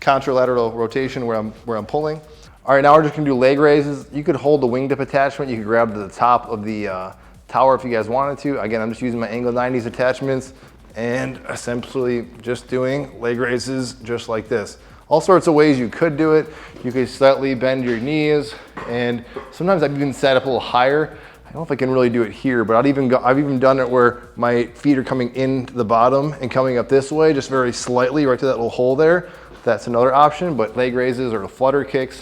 contralateral rotation where I'm pulling. All right, now we're just gonna do leg raises. You could hold the wingtip attachment. You could grab to the top of the tower if you guys wanted to. Again, I'm just using my angle 90s attachments and essentially just doing leg raises just like this. All sorts of ways you could do it. You could slightly bend your knees, and sometimes I've even set up a little higher. I don't know if I can really do it here, but I've even done it where my feet are coming into the bottom and coming up this way, just very slightly right to that little hole there. That's another option, but leg raises or the flutter kicks,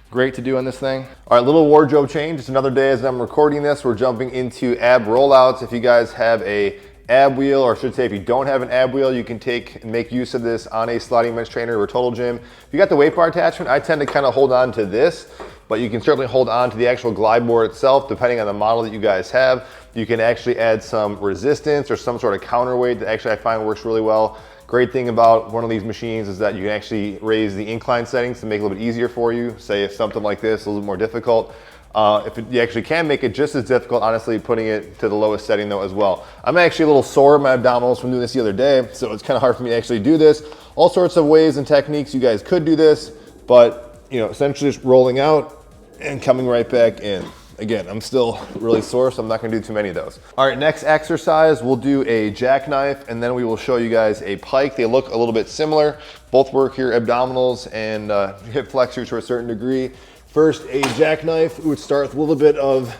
great to do on this thing. All right, little wardrobe change. It's another day as I'm recording this. We're jumping into ab rollouts. If you guys have a ab wheel, or I should say if you don't have an ab wheel, you can take and make use of this on a sliding bench trainer or total gym. If you got the weight bar attachment, I tend to kind of hold on to this, but you can certainly hold on to the actual glide board itself, depending on the model that you guys have. You can actually add some resistance or some sort of counterweight that actually I find works really well. Great thing about one of these machines is that you can actually raise the incline settings to make it a little bit easier for you. Say if something like this is a little bit more difficult. You actually can make it just as difficult, honestly, putting it to the lowest setting though as well. I'm actually a little sore in my abdominals from doing this the other day, so it's kind of hard for me to actually do this. All sorts of ways and techniques you guys could do this, but essentially just rolling out and coming right back in. Again, I'm still really sore, so I'm not gonna do too many of those. All right, next exercise, we'll do a jackknife, and then we will show you guys a pike. They look a little bit similar. Both work your abdominals and hip flexors to a certain degree. First, a jackknife, we would start with a little bit of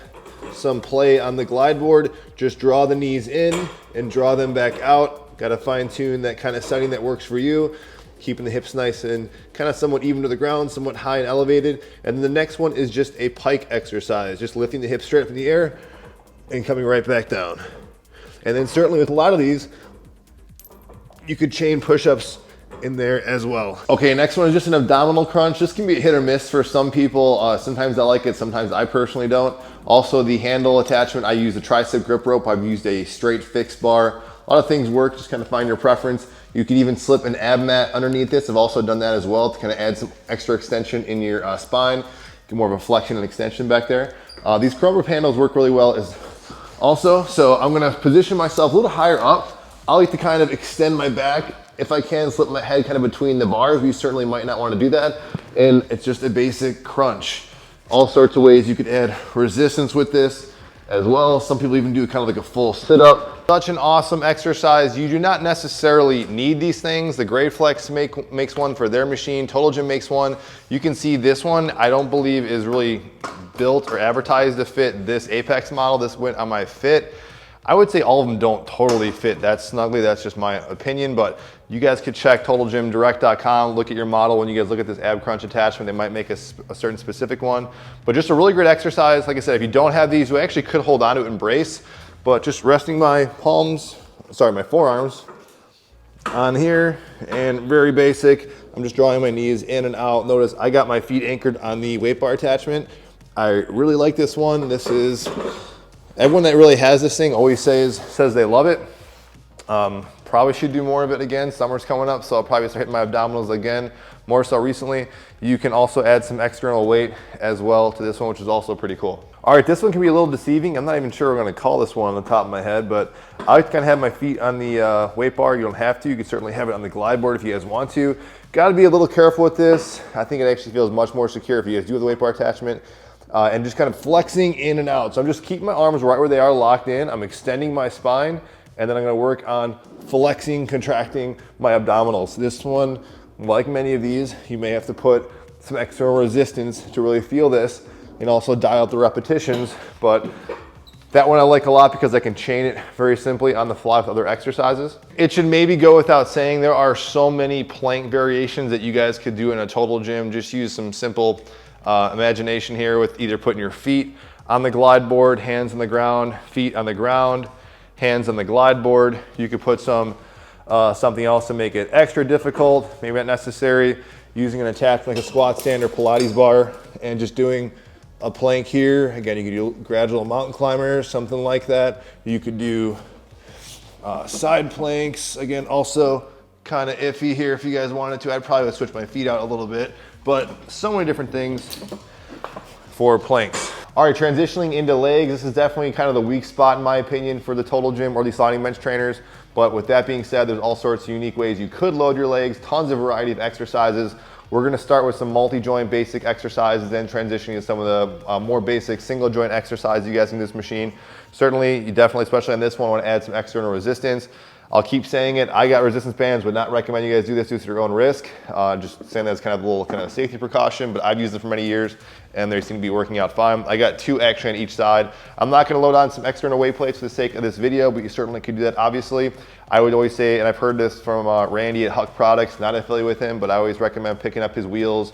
some play on the glide board. Just draw the knees in and draw them back out. Gotta fine tune that kind of setting that works for you. Keeping the hips nice and kind of somewhat even to the ground, somewhat high and elevated. And then the next one is just a pike exercise, just lifting the hips straight up in the air and coming right back down. And then certainly with a lot of these, you could chain push-ups in there as well. Okay, next one is just an abdominal crunch. This can be a hit or miss for some people. Sometimes I like it, sometimes I personally don't. Also the handle attachment, I use a tricep grip rope. I've used a straight fixed bar. A lot of things work, just kind of find your preference. You could even slip an ab mat underneath this. I've also done that as well to kind of add some extra extension in your spine, get more of a flexion and extension back there. These curl rope handles work really well as also, so I'm gonna position myself a little higher up. I like to kind of extend my back. If I can, slip my head kind of between the bars. You certainly might not want to do that. And it's just a basic crunch. All sorts of ways you could add resistance with this as well. Some people even do kind of like a full sit-up. Such an awesome exercise. You do not necessarily need these things. The Great Flex makes one for their machine. Total Gym makes one. You can see this one, I don't believe is really built or advertised to fit this Apex model. This went on my fit. I would say all of them don't totally fit that snugly. That's just my opinion, but you guys could check TotalGymDirect.com, look at your model. When you guys look at this ab crunch attachment, they might make a certain specific one, but just a really great exercise. Like I said, if you don't have these, you actually could hold on to it and brace, but just resting my my forearms on here, and very basic. I'm just drawing my knees in and out. Notice I got my feet anchored on the weight bar attachment. I really like this one. This is, everyone that really has this thing always says they love it. Probably should do more of it again. Summer's coming up, so I'll probably start hitting my abdominals again, more so recently. You can also add some external weight as well to this one, which is also pretty cool. All right, this one can be a little deceiving. I'm not even sure we're gonna call this one on the top of my head, but I like to kind of have my feet on the weight bar. You don't have to. You can certainly have it on the glide board if you guys want to. Gotta be a little careful with this. I think it actually feels much more secure if you guys do have the weight bar attachment. And just kind of flexing in and out. So I'm just keeping my arms right where they are, locked in. I'm extending my spine, and then I'm gonna work on flexing, contracting my abdominals. This one, like many of these, you may have to put some external resistance to really feel this, and also dial out the repetitions. But that one I like a lot because I can chain it very simply on the fly with other exercises. It should maybe go without saying, there are so many plank variations that you guys could do in a total gym. Just use some simple imagination here with either putting your feet on the glide board, hands on the ground, feet on the ground, hands on the glide board. You could put some something else to make it extra difficult, maybe not necessary, using an attachment like a squat stand or Pilates bar, and just doing a plank here. Again, you could do gradual mountain climbers, something like that. You could do side planks. Again, also kind of iffy here if you guys wanted to. I'd probably switch my feet out a little bit, but so many different things for planks. All right, transitioning into legs. This is definitely kind of the weak spot in my opinion for the total gym or the sliding bench trainers. But with that being said, there's all sorts of unique ways you could load your legs, tons of variety of exercises. We're gonna start with some multi-joint basic exercises, then transitioning to some of the more basic single joint exercises you guys can do this machine. Certainly, you definitely, especially on this one, wanna add some external resistance. I'll keep saying it, I got resistance bands, would not recommend you guys do this at your own risk. Just saying that as kind of a little kind of safety precaution, but I've used them for many years and they seem to be working out fine. I got 2 actually on each side. I'm not gonna load on some external weight plates for the sake of this video, but you certainly could do that obviously. I would always say, and I've heard this from Randy at Huck Products, not affiliated with him, but I always recommend picking up his wheels,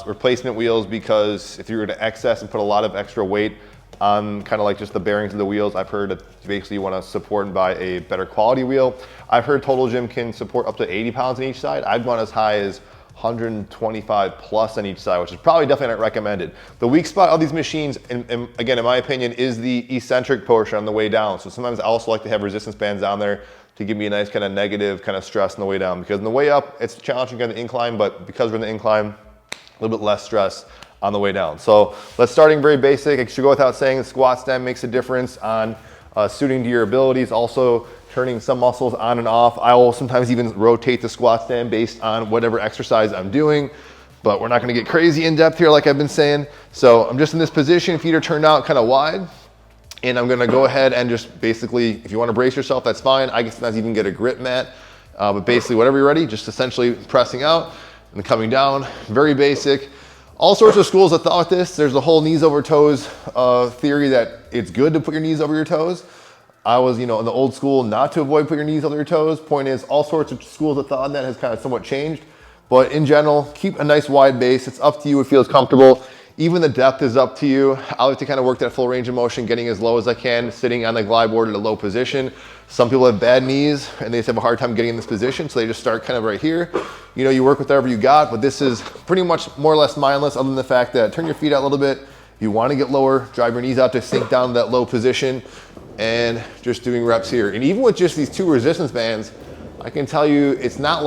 replacement wheels, because if you were to excess and put a lot of extra weight on kind of like just the bearings of the wheels. I've heard that basically you want to support and buy a better quality wheel. I've heard Total Gym can support up to 80 pounds on each side. I've gone as high as 125 plus on each side, which is probably definitely not recommended. The weak spot of these machines, and again, in my opinion, is the eccentric portion on the way down. So sometimes I also like to have resistance bands down there to give me a nice kind of negative kind of stress on the way down, because on the way up, it's challenging on the incline, but because we're in the incline, a little bit less stress on the way down. So let's starting very basic. I should go without saying the squat stem makes a difference on suiting to your abilities, also turning some muscles on and off. I will sometimes even rotate the squat stand based on whatever exercise I'm doing, but we're not gonna get crazy in depth here like I've been saying. So I'm just in this position, feet are turned out kind of wide, and I'm gonna go ahead and just basically, if you wanna brace yourself, that's fine. I can sometimes even get a grip mat, but basically whatever you're ready, just essentially pressing out and coming down, very basic. All sorts of schools of thought with this. There's the whole knees over toes theory that it's good to put your knees over your toes. I was, in the old school, not to avoid putting your knees over your toes. Point is, all sorts of schools of thought on that has kind of somewhat changed. But in general, keep a nice wide base. It's up to you what feels comfortable. Even the depth is up to you. I like to kind of work that full range of motion, getting as low as I can, sitting on the glide board at a low position. Some people have bad knees and they just have a hard time getting in this position, so they just start kind of right here. You work with whatever you got, but this is pretty much more or less mindless, other than the fact that turn your feet out a little bit. If you want to get lower, drive your knees out to sink down to that low position, and just doing reps here. And even with just these 2 resistance bands, I can tell you it's not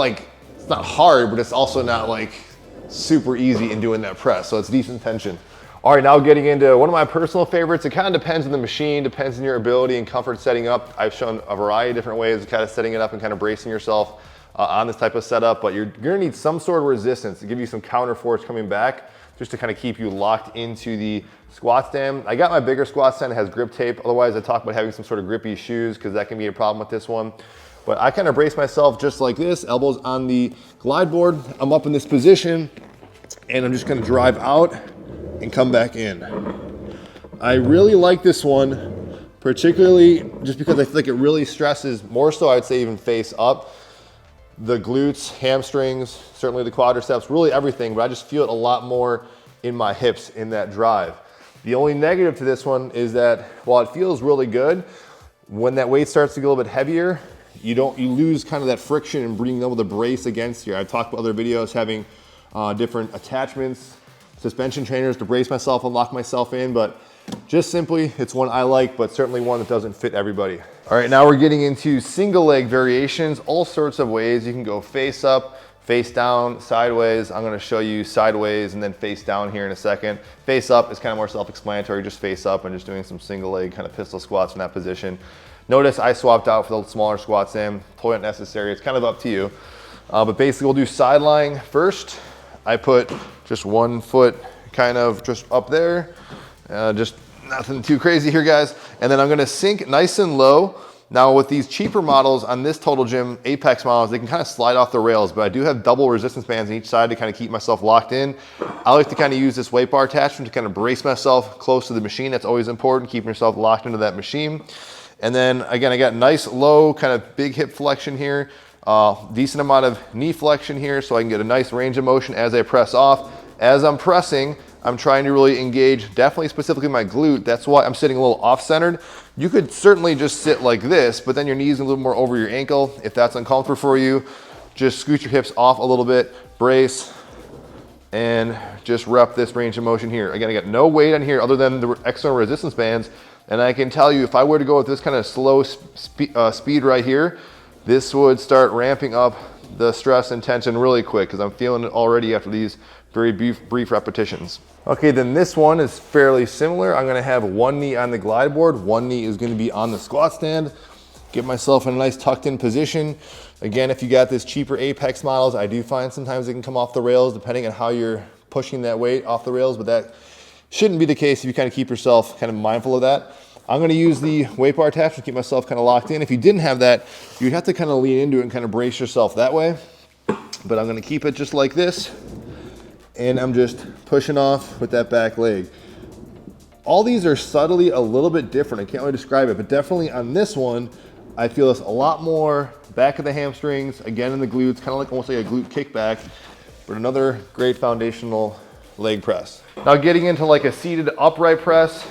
hard, but it's also not like super easy in doing that press. So it's decent tension. All right, now getting into one of my personal favorites. It kind of depends on the machine, depends on your ability and comfort setting up. I've shown a variety of different ways of kind of setting it up and kind of bracing yourself on this type of setup, but you're gonna need some sort of resistance to give you some counter force coming back, just to kind of keep you locked into the squat stand. I got my bigger squat stand that has grip tape. Otherwise, I talk about having some sort of grippy shoes, because that can be a problem with this one. But I kind of brace myself just like this, elbows on the glide board. I'm up in this position, and I'm just gonna drive out and come back in. I really like this one, particularly just because I feel like it really stresses, more so I'd say even face up, the glutes, hamstrings, certainly the quadriceps, really everything, but I just feel it a lot more in my hips in that drive. The only negative to this one is that while it feels really good, when that weight starts to get a little bit heavier, you lose kind of that friction and being able to brace against here. I've talked about other videos having different attachments, suspension trainers to brace myself and lock myself in, but just simply, it's one I like, but certainly one that doesn't fit everybody. All right, now we're getting into single leg variations, all sorts of ways. You can go face up, face down, sideways. I'm gonna show you sideways and then face down here in a second. Face up is kind of more self-explanatory, just face up and just doing some single leg kind of pistol squats in that position. Notice I swapped out for the smaller squat stand, totally not necessary. It's kind of up to you. But basically we'll do side lying first. I put just one foot kind of just up there. Just nothing too crazy here, guys. And then I'm gonna sink nice and low. Now with these cheaper models on this Total Gym Apex models, they can kind of slide off the rails, but I do have double resistance bands on each side to kind of keep myself locked in. I like to kind of use this weight bar attachment to kind of brace myself close to the machine. That's always important, keeping yourself locked into that machine. And then again, I got nice low kind of big hip flexion here, decent amount of knee flexion here, so I can get a nice range of motion as I press off. As I'm pressing, I'm trying to really engage, definitely specifically my glute. That's why I'm sitting a little off-centered. You could certainly just sit like this, but then your knees a little more over your ankle. If that's uncomfortable for you, just scoot your hips off a little bit, brace, and just rep this range of motion here. Again, I got no weight on here other than the external resistance bands. And I can tell you, if I were to go with this kind of slow speed right here, this would start ramping up the stress and tension really quick, because I'm feeling it already after these very brief repetitions. Okay, then this one is fairly similar. I'm gonna have one knee on the glide board, one knee is gonna be on the squat stand. Get myself in a nice tucked in position. Again, if you got this cheaper Apex models, I do find sometimes it can come off the rails depending on how you're pushing that weight off the rails, but that shouldn't be the case if you kind of keep yourself kind of mindful of that. I'm gonna use the weight bar attachment to keep myself kind of locked in. If you didn't have that, you'd have to kind of lean into it and kind of brace yourself that way. But I'm gonna keep it just like this, and I'm just pushing off with that back leg. All these are subtly a little bit different. I can't really describe it, but definitely on this one, I feel this a lot more back of the hamstrings, again in the glutes, kind of like almost like a glute kickback, but another great foundational leg press. Now getting into like a seated upright press,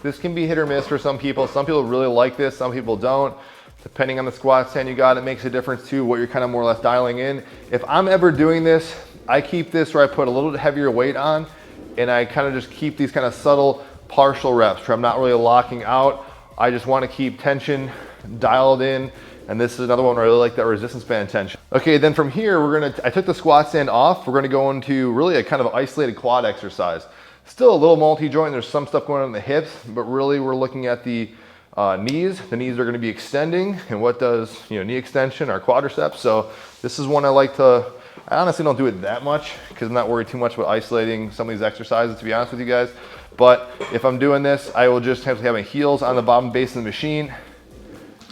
This can be hit or miss for some people. Some people really like this, some people don't. Depending on the squat stand you got, it makes a difference too, what you're kind of more or less dialing in. If I'm ever doing this, I keep this where I put a little bit heavier weight on, and I kind of just keep these kind of subtle partial reps where I'm not really locking out. I just want to keep tension dialed in. And this is another one where I really like that resistance band tension. Okay, then from here, I took the squat stand off. We're gonna go into really a kind of isolated quad exercise. Still a little multi-joint. There's some stuff going on in the hips, but really we're looking at the knees. The knees are gonna be extending, and what does knee extension? Our quadriceps. So this is one I like to, I honestly don't do it that much because I'm not worried too much about isolating some of these exercises, to be honest with you guys. But if I'm doing this, I will just have to have my heels on the bottom base of the machine,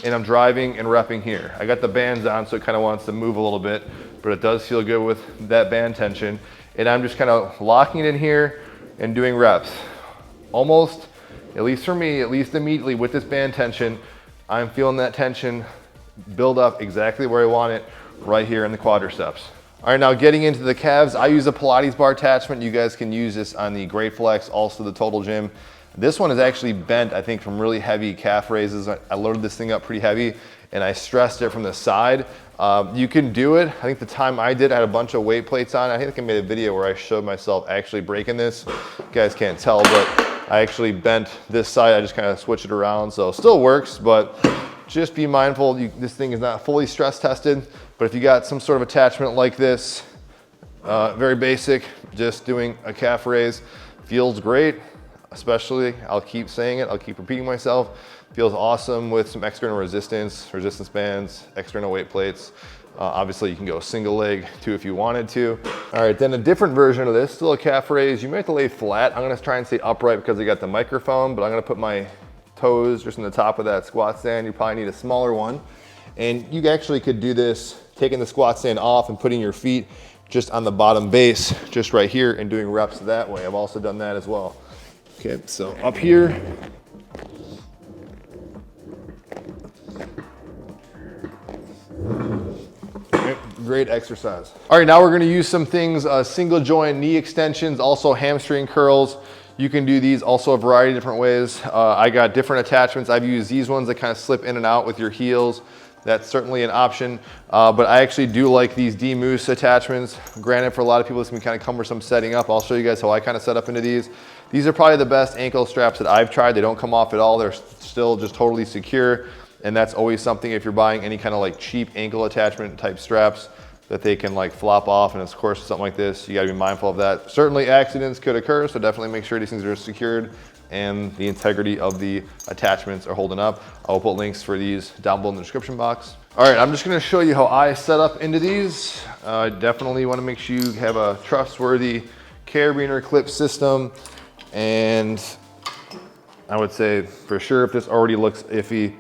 and I'm driving and repping here. I got the bands on, so it kind of wants to move a little bit, but it does feel good with that band tension. And I'm just kind of locking it in here and doing reps. Almost, at least for me, at least immediately with this band tension, I'm feeling that tension build up exactly where I want it, right here in the quadriceps. All right, now getting into the calves, I use a Pilates bar attachment. You guys can use this on the Great Flex, also the Total Gym. This one is actually bent, I think, from really heavy calf raises. I loaded this thing up pretty heavy, and I stressed it from the side. You can do it. I think the time I did, I had a bunch of weight plates on. I think I made a video where I showed myself actually breaking this. You guys can't tell, but I actually bent this side. I just kind of switched it around, so it still works, but just be mindful. This thing is not fully stress tested, but if you got some sort of attachment like this, very basic, just doing a calf raise, feels great. Especially, I'll keep saying it, I'll keep repeating myself. Feels awesome with some external resistance bands, external weight plates. Obviously, you can go single leg too if you wanted to. All right, then a different version of this, still a calf raise. You might have to lay flat. I'm gonna try and stay upright because I got the microphone, but I'm gonna put my toes just on the top of that squat stand. You probably need a smaller one. And you actually could do this, taking the squat stand off and putting your feet just on the bottom base, just right here, and doing reps that way. I've also done that as well. Okay, so up here. Okay, great exercise. All right, now we're gonna use some things, single joint knee extensions, also hamstring curls. You can do these also a variety of different ways. I got different attachments. I've used these ones that kind of slip in and out with your heels. That's certainly an option, but I actually do like these D-Moose attachments. Granted, for a lot of people, this can be kind of cumbersome setting up. I'll show you guys how I kind of set up into these. These are probably the best ankle straps that I've tried. They don't come off at all. They're still just totally secure. And that's always something if you're buying any kind of like cheap ankle attachment type straps that they can like flop off. And of course, something like this, you gotta be mindful of that. Certainly accidents could occur, so definitely make sure these things are secured and the integrity of the attachments are holding up. I'll put links for these down below in the description box. All right, I'm just gonna show you how I set up into these. Definitely wanna make sure you have a trustworthy carabiner clip system. And I would say for sure, if this already looks iffy,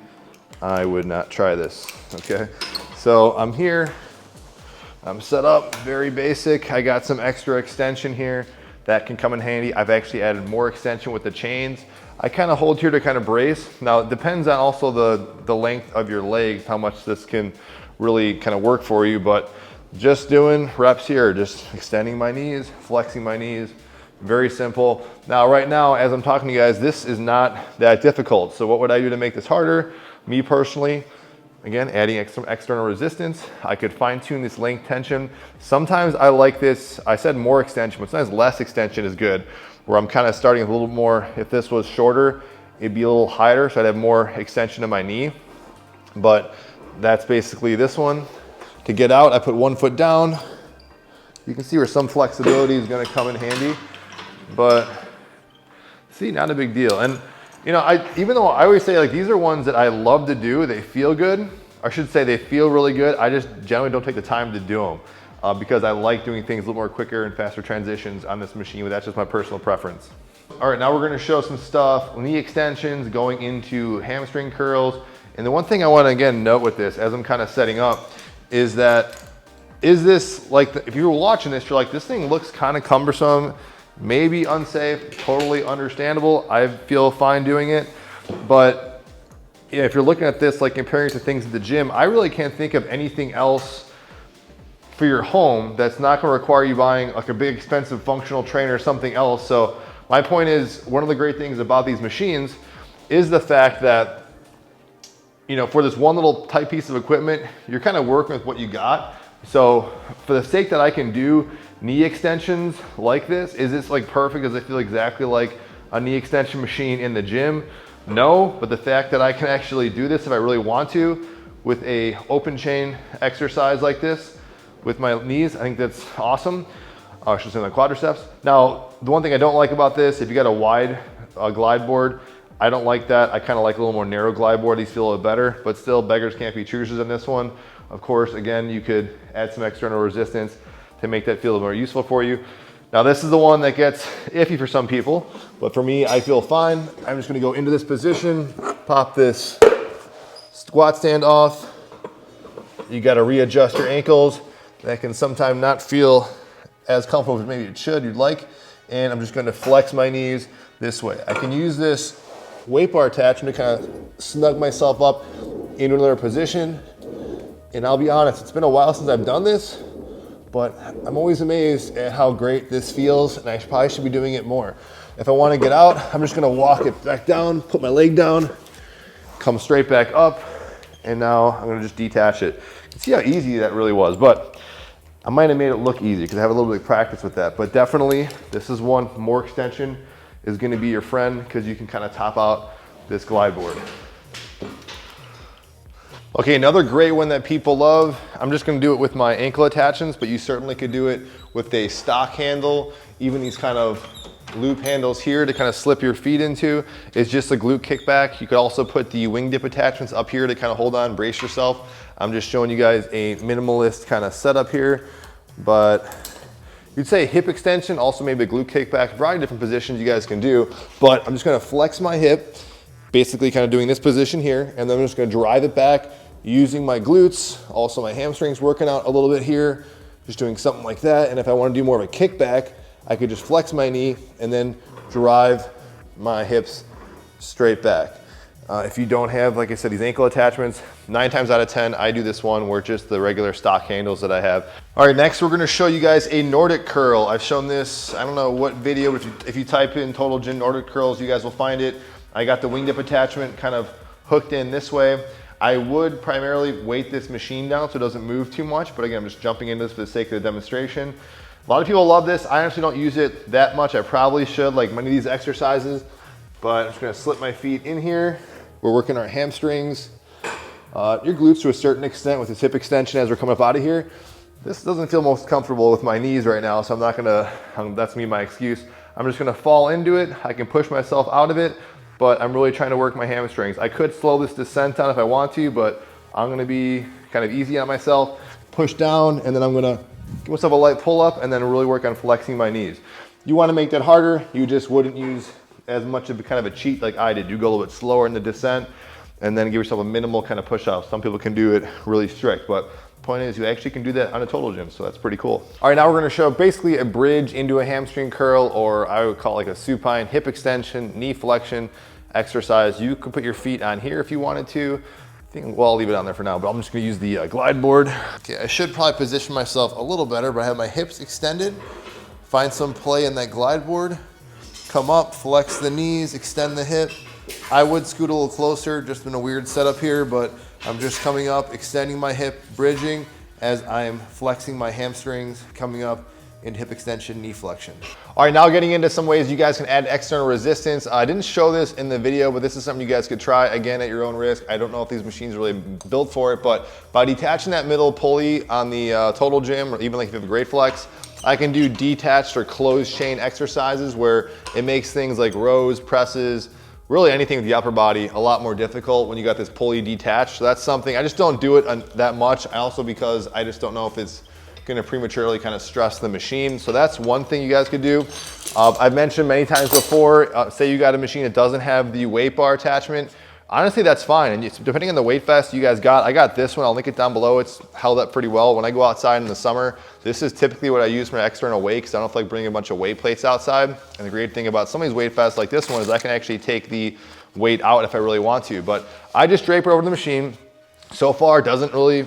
I would not try this, okay? So I'm here, I'm set up, very basic. I got some extra extension here that can come in handy. I've actually added more extension with the chains. I kind of hold here to kind of brace. Now it depends on also the length of your legs, how much this can really kind of work for you, but just doing reps here, just extending my knees, flexing my knees, very simple. Now, right now, as I'm talking to you guys, this is not that difficult. So what would I do to make this harder? Me personally, again, adding some external resistance. I could fine tune this length tension. Sometimes I like this, I said more extension, but sometimes less extension is good, where I'm kind of starting a little more. If this was shorter, it'd be a little higher, so I'd have more extension in my knee. But that's basically this one. To get out, I put one foot down. You can see where some flexibility is gonna come in handy. But see, not a big deal. And you know, even though I always say like these are ones that I love to do, they feel good. I should say they feel really good. I just generally don't take the time to do them because I like doing things a little more quicker and faster transitions on this machine, but that's just my personal preference. All right, now we're gonna show some stuff, knee extensions going into hamstring curls. And the one thing I wanna again note with this as I'm kind of setting up is that, is this like, if you were watching this, you're like, this thing looks kind of cumbersome, maybe unsafe, totally understandable. I feel fine doing it. But yeah, if you're looking at this, like comparing it to things at the gym, I really can't think of anything else for your home that's not gonna require you buying like a big expensive functional trainer or something else. So My point is, one of the great things about these machines is the fact that, you know, for this one little tight piece of equipment, you're kind of working with what you got. So for the sake that I can do knee extensions like this, is this like perfect? Does it feel exactly like a knee extension machine in the gym? No, but the fact that I can actually do this if I really want to with a open chain exercise like this with my knees, I think that's awesome. I should say the quadriceps. Now, the one thing I don't like about this, if you got a wide glide board, I don't like that. I kind of like a little more narrow glide board. These feel a little better, but still beggars can't be choosers in this one. Of course, again, you could add some external resistance to make that feel a little more useful for you. Now, this is the one that gets iffy for some people, but for me, I feel fine. I'm just gonna go into this position, pop this squat stand off. You gotta readjust your ankles. That can sometimes not feel as comfortable as maybe it should, you'd like. And I'm just gonna flex my knees this way. I can use this weight bar attachment to kind of snug myself up into another position. And I'll be honest, it's been a while since I've done this, but I'm always amazed at how great this feels, and I probably should be doing it more. If I want to get out, I'm just gonna walk it back down, put my leg down, come straight back up, and now I'm gonna just detach it. You can see how easy that really was, but I might have made it look easy because I have a little bit of practice with that. But definitely, this is one more extension is gonna be your friend because you can kind of top out this glide board. Okay, another great one that people love, I'm just gonna do it with my ankle attachments, but you certainly could do it with a stock handle, even these kind of loop handles here to kind of slip your feet into, is just a glute kickback. You could also put the wing dip attachments up here to kind of hold on, brace yourself. I'm just showing you guys a minimalist kind of setup here, but you'd say hip extension, also maybe a glute kickback, a variety of different positions you guys can do, but I'm just gonna flex my hip, basically kind of doing this position here, and then I'm just gonna drive it back using my glutes, also my hamstrings working out a little bit here, just doing something like that. And if I wanna do more of a kickback, I could just flex my knee and then drive my hips straight back. If you don't have, like I said, these ankle attachments, 9 times out of 10, I do this one where just the regular stock handles that I have. All right, next we're gonna show you guys a Nordic curl. I've shown this, I don't know what video, but if you type in Total Gym Nordic curls, you guys will find it. I got the wing dip attachment kind of hooked in this way. I would primarily weight this machine down so it doesn't move too much, but again, I'm just jumping into this for the sake of the demonstration. A lot of people love this. I actually don't use it that much. I probably should, like many of these exercises, but I'm just gonna slip my feet in here. We're working our hamstrings, your glutes to a certain extent with this hip extension as we're coming up out of here. This doesn't feel most comfortable with my knees right now, so I'm not gonna, that's me, my excuse. I'm just gonna fall into it. I can push myself out of it, but I'm really trying to work my hamstrings. I could slow this descent down if I want to, but I'm gonna be kind of easy on myself, push down, and then I'm gonna give myself a light pull up and then really work on flexing my knees. You wanna make that harder, you just wouldn't use as much of a kind of a cheat like I did. You go a little bit slower in the descent and then give yourself a minimal kind of push up. Some people can do it really strict, but the point is you actually can do that on a total gym, so that's pretty cool. All right, now we're gonna show basically a bridge into a hamstring curl, or I would call it like a supine hip extension, knee flexion exercise. You could put your feet on here if you wanted to. I think, well, I'll leave it on there for now, but I'm just gonna use the glide board. Okay, I should probably position myself a little better, but I have my hips extended. Find some play in that glide board. Come up, flex the knees, extend the hip. I would scoot a little closer, just in a weird setup here, but I'm just coming up, extending my hip, bridging as I'm flexing my hamstrings, coming up in hip extension, knee flexion. All right, now getting into some ways you guys can add external resistance. I didn't show this in the video, but this is something you guys could try, again, at your own risk. I don't know if these machines are really built for it, but by detaching that middle pulley on the total gym, or even like if you have a great flex, I can do detached or closed chain exercises where it makes things like rows, presses, really anything with the upper body a lot more difficult when you got this pulley detached. So that's something, I just don't do it that much. Also because I just don't know if it's gonna prematurely kind of stress the machine. So that's one thing you guys could do. I've mentioned many times before, say you got a machine that doesn't have the weight bar attachment. Honestly, that's fine. And depending on the weight vest you guys got, I got this one, I'll link it down below. It's held up pretty well. When I go outside in the summer, this is typically what I use for external weight because I don't feel like bringing a bunch of weight plates outside. And the great thing about some of these weight vests like this one is I can actually take the weight out if I really want to. But I just drape it over the machine. So far, it doesn't really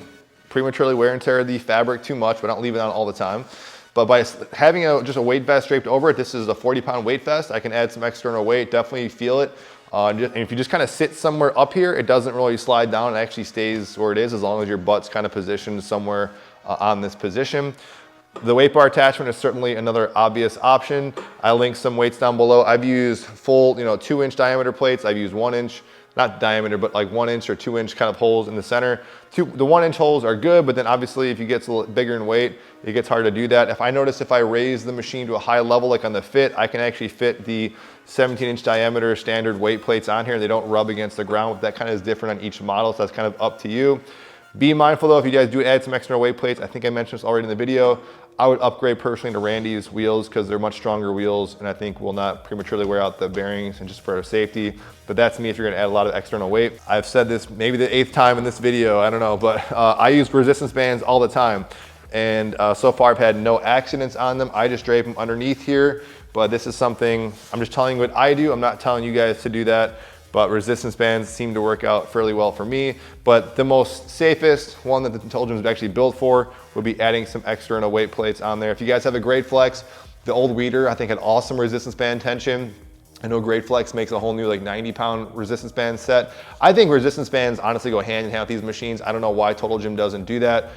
prematurely wear and tear the fabric too much, but I don't leave it on all the time. But by having just a weight vest draped over it, this is a 40-pound weight vest. I can add some external weight, definitely feel it. And if you just kind of sit somewhere up here, it doesn't really slide down. It actually stays where it is as long as your butt's kind of positioned somewhere on this position. The weight bar attachment is certainly another obvious option. I linked some weights down below. I've used full, 2-inch diameter plates. I've used 1-inch, not diameter, but like 1-inch or 2-inch kind of holes in the center. The 1-inch holes are good, but then obviously if you get a little bigger in weight, it gets hard to do that. If I raise the machine to a high level, like on the Fit, I can actually fit the 17-inch diameter standard weight plates on here. They don't rub against the ground. That kind of is different on each model, so that's kind of up to you. Be mindful though, if you guys do add some external weight plates, I think I mentioned this already in the video, I would upgrade personally to Randy's wheels because they're much stronger wheels and I think will not prematurely wear out the bearings and just for safety. But that's me if you're gonna add a lot of external weight. I've said this maybe the 8th time in this video, I don't know, but I use resistance bands all the time. And so far I've had no accidents on them. I just drape them underneath here, but this is something, I'm just telling you what I do. I'm not telling you guys to do that. But resistance bands seem to work out fairly well for me. But the most safest one that the Consultation gym is actually built for would be adding some external weight plates on there. If you guys have a Great Flex, the old Weider I think had awesome resistance band tension. I know Great Flex makes a whole new like 90-pound resistance band set. I think resistance bands honestly go hand in hand with these machines. I don't know why Total Gym doesn't do that.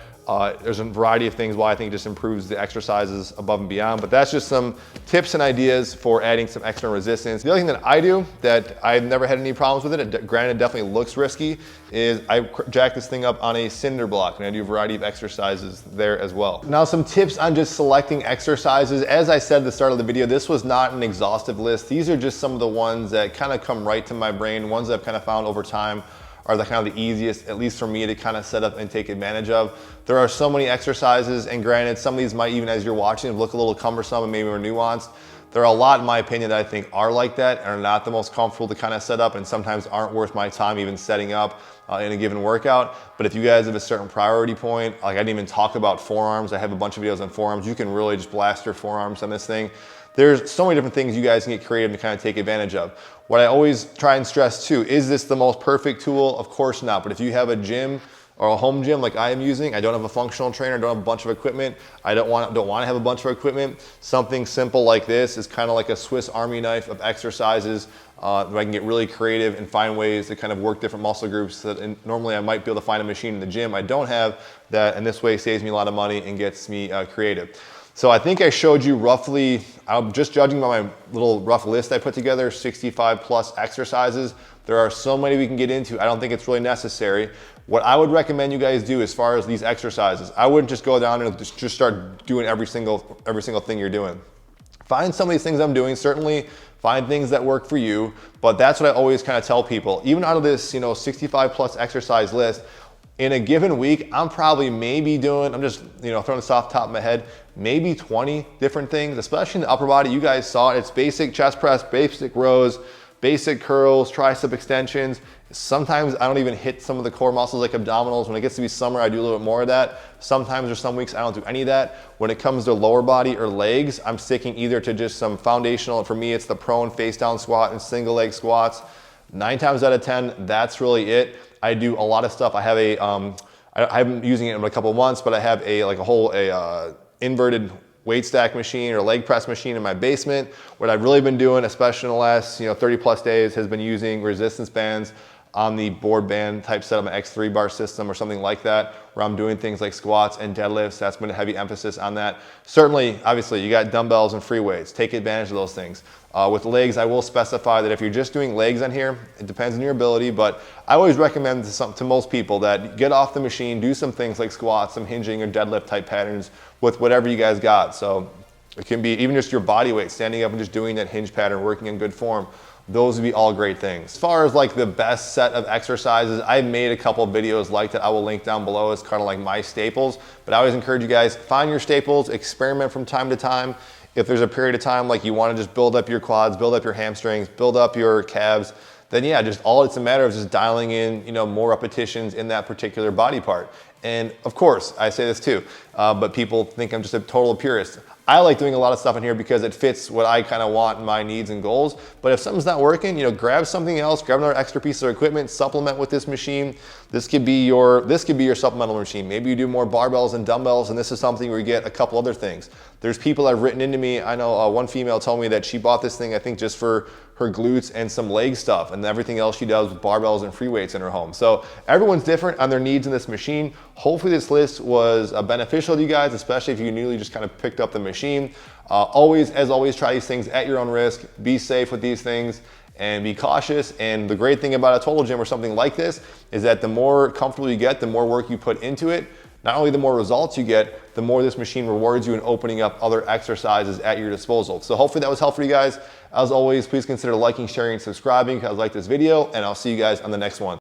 There's a variety of things why I think it just improves the exercises above and beyond, but that's just some tips and ideas for adding some external resistance. The other thing that I do that I've never had any problems with it, granted it definitely looks risky, is I jack this thing up on a cinder block and I do a variety of exercises there as well. Now some tips on just selecting exercises. As I said at the start of the video, this was not an exhaustive list. These are just some of the ones that kind of come right to my brain, ones that I've kind of found over time are the kind of the easiest, at least for me, to kind of set up and take advantage of. There are so many exercises, and granted, some of these might even as you're watching look a little cumbersome and maybe more nuanced. There are a lot, in my opinion, that I think are like that and are not the most comfortable to kind of set up and sometimes aren't worth my time even setting up in a given workout. But if you guys have a certain priority point, like I didn't even talk about forearms. I have a bunch of videos on forearms. You can really just blast your forearms on this thing. There's so many different things you guys can get creative to kind of take advantage of. What I always try and stress too, is this the most perfect tool? Of course not, but if you have a gym or a home gym like I am using, I don't have a functional trainer, I don't have a bunch of equipment, I don't want to have a bunch of equipment, something simple like this is kind of like a Swiss Army knife of exercises where I can get really creative and find ways to kind of work different muscle groups that normally I might be able to find a machine in the gym I don't have that, and this way saves me a lot of money and gets me creative. So I think I showed you roughly, I'm just judging by my little rough list I put together, 65 plus exercises. There are so many we can get into. I don't think it's really necessary. What I would recommend you guys do as far as these exercises, I wouldn't just go down and just start doing every single thing you're doing. Find some of these things I'm doing, certainly find things that work for you, but that's what I always kind of tell people. Even out of this 65 plus exercise list, in a given week, I'm probably maybe doing, I'm just throwing this off the top of my head, maybe 20 different things, especially in the upper body. You guys saw it. It's basic chest press, basic rows, basic curls, tricep extensions. Sometimes I don't even hit some of the core muscles like abdominals. When it gets to be summer, I do a little bit more of that. Sometimes there's some weeks I don't do any of that. When it comes to lower body or legs, I'm sticking either to just some foundational, for me it's the prone face down squat and single leg squats. 9 times out of 10, that's really it. I do a lot of stuff. I have a, I haven't been using it in a couple of months, but I have a whole inverted weight stack machine or leg press machine in my basement. What I've really been doing, especially in the last 30 plus days, has been using resistance bands on the board band type setup, an X3 bar system or something like that, where I'm doing things like squats and deadlifts. That's been a heavy emphasis on that. Certainly, obviously, you got dumbbells and free weights. Take advantage of those things. With legs, I will specify that if you're just doing legs on here, it depends on your ability, but I always recommend to most people that get off the machine, do some things like squats, some hinging or deadlift type patterns with whatever you guys got. So it can be even just your body weight, standing up and just doing that hinge pattern, working in good form. Those would be all great things. As far as like the best set of exercises, I've made a couple of videos like that I will link down below. It's kind of like my staples, but I always encourage you guys, find your staples, experiment from time to time. If there's a period of time like you want to just build up your quads, build up your hamstrings, build up your calves, then yeah, just all it's a matter of just dialing in, you know, more repetitions in that particular body part. And of course, I say this too, but people think I'm just a total purist. I like doing a lot of stuff in here because it fits what I kind of want in my needs and goals. But if something's not working, you know, grab something else, grab another extra piece of equipment, supplement with this machine. This could be your supplemental machine. Maybe you do more barbells and dumbbells, and this is something where you get a couple other things. There's people that have written into me. I know one female told me that she bought this thing, I think just for her glutes and some leg stuff, and everything else she does with barbells and free weights in her home. So everyone's different on their needs in this machine. Hopefully this list was beneficial to you guys, especially if you newly just kind of picked up the machine. As always, try these things at your own risk. Be safe with these things and be cautious. And the great thing about a total gym or something like this is that the more comfortable you get, the more work you put into it, not only the more results you get, the more this machine rewards you in opening up other exercises at your disposal. So hopefully that was helpful for you guys. As always, please consider liking, sharing, and subscribing if you guys like this video, and I'll see you guys on the next one.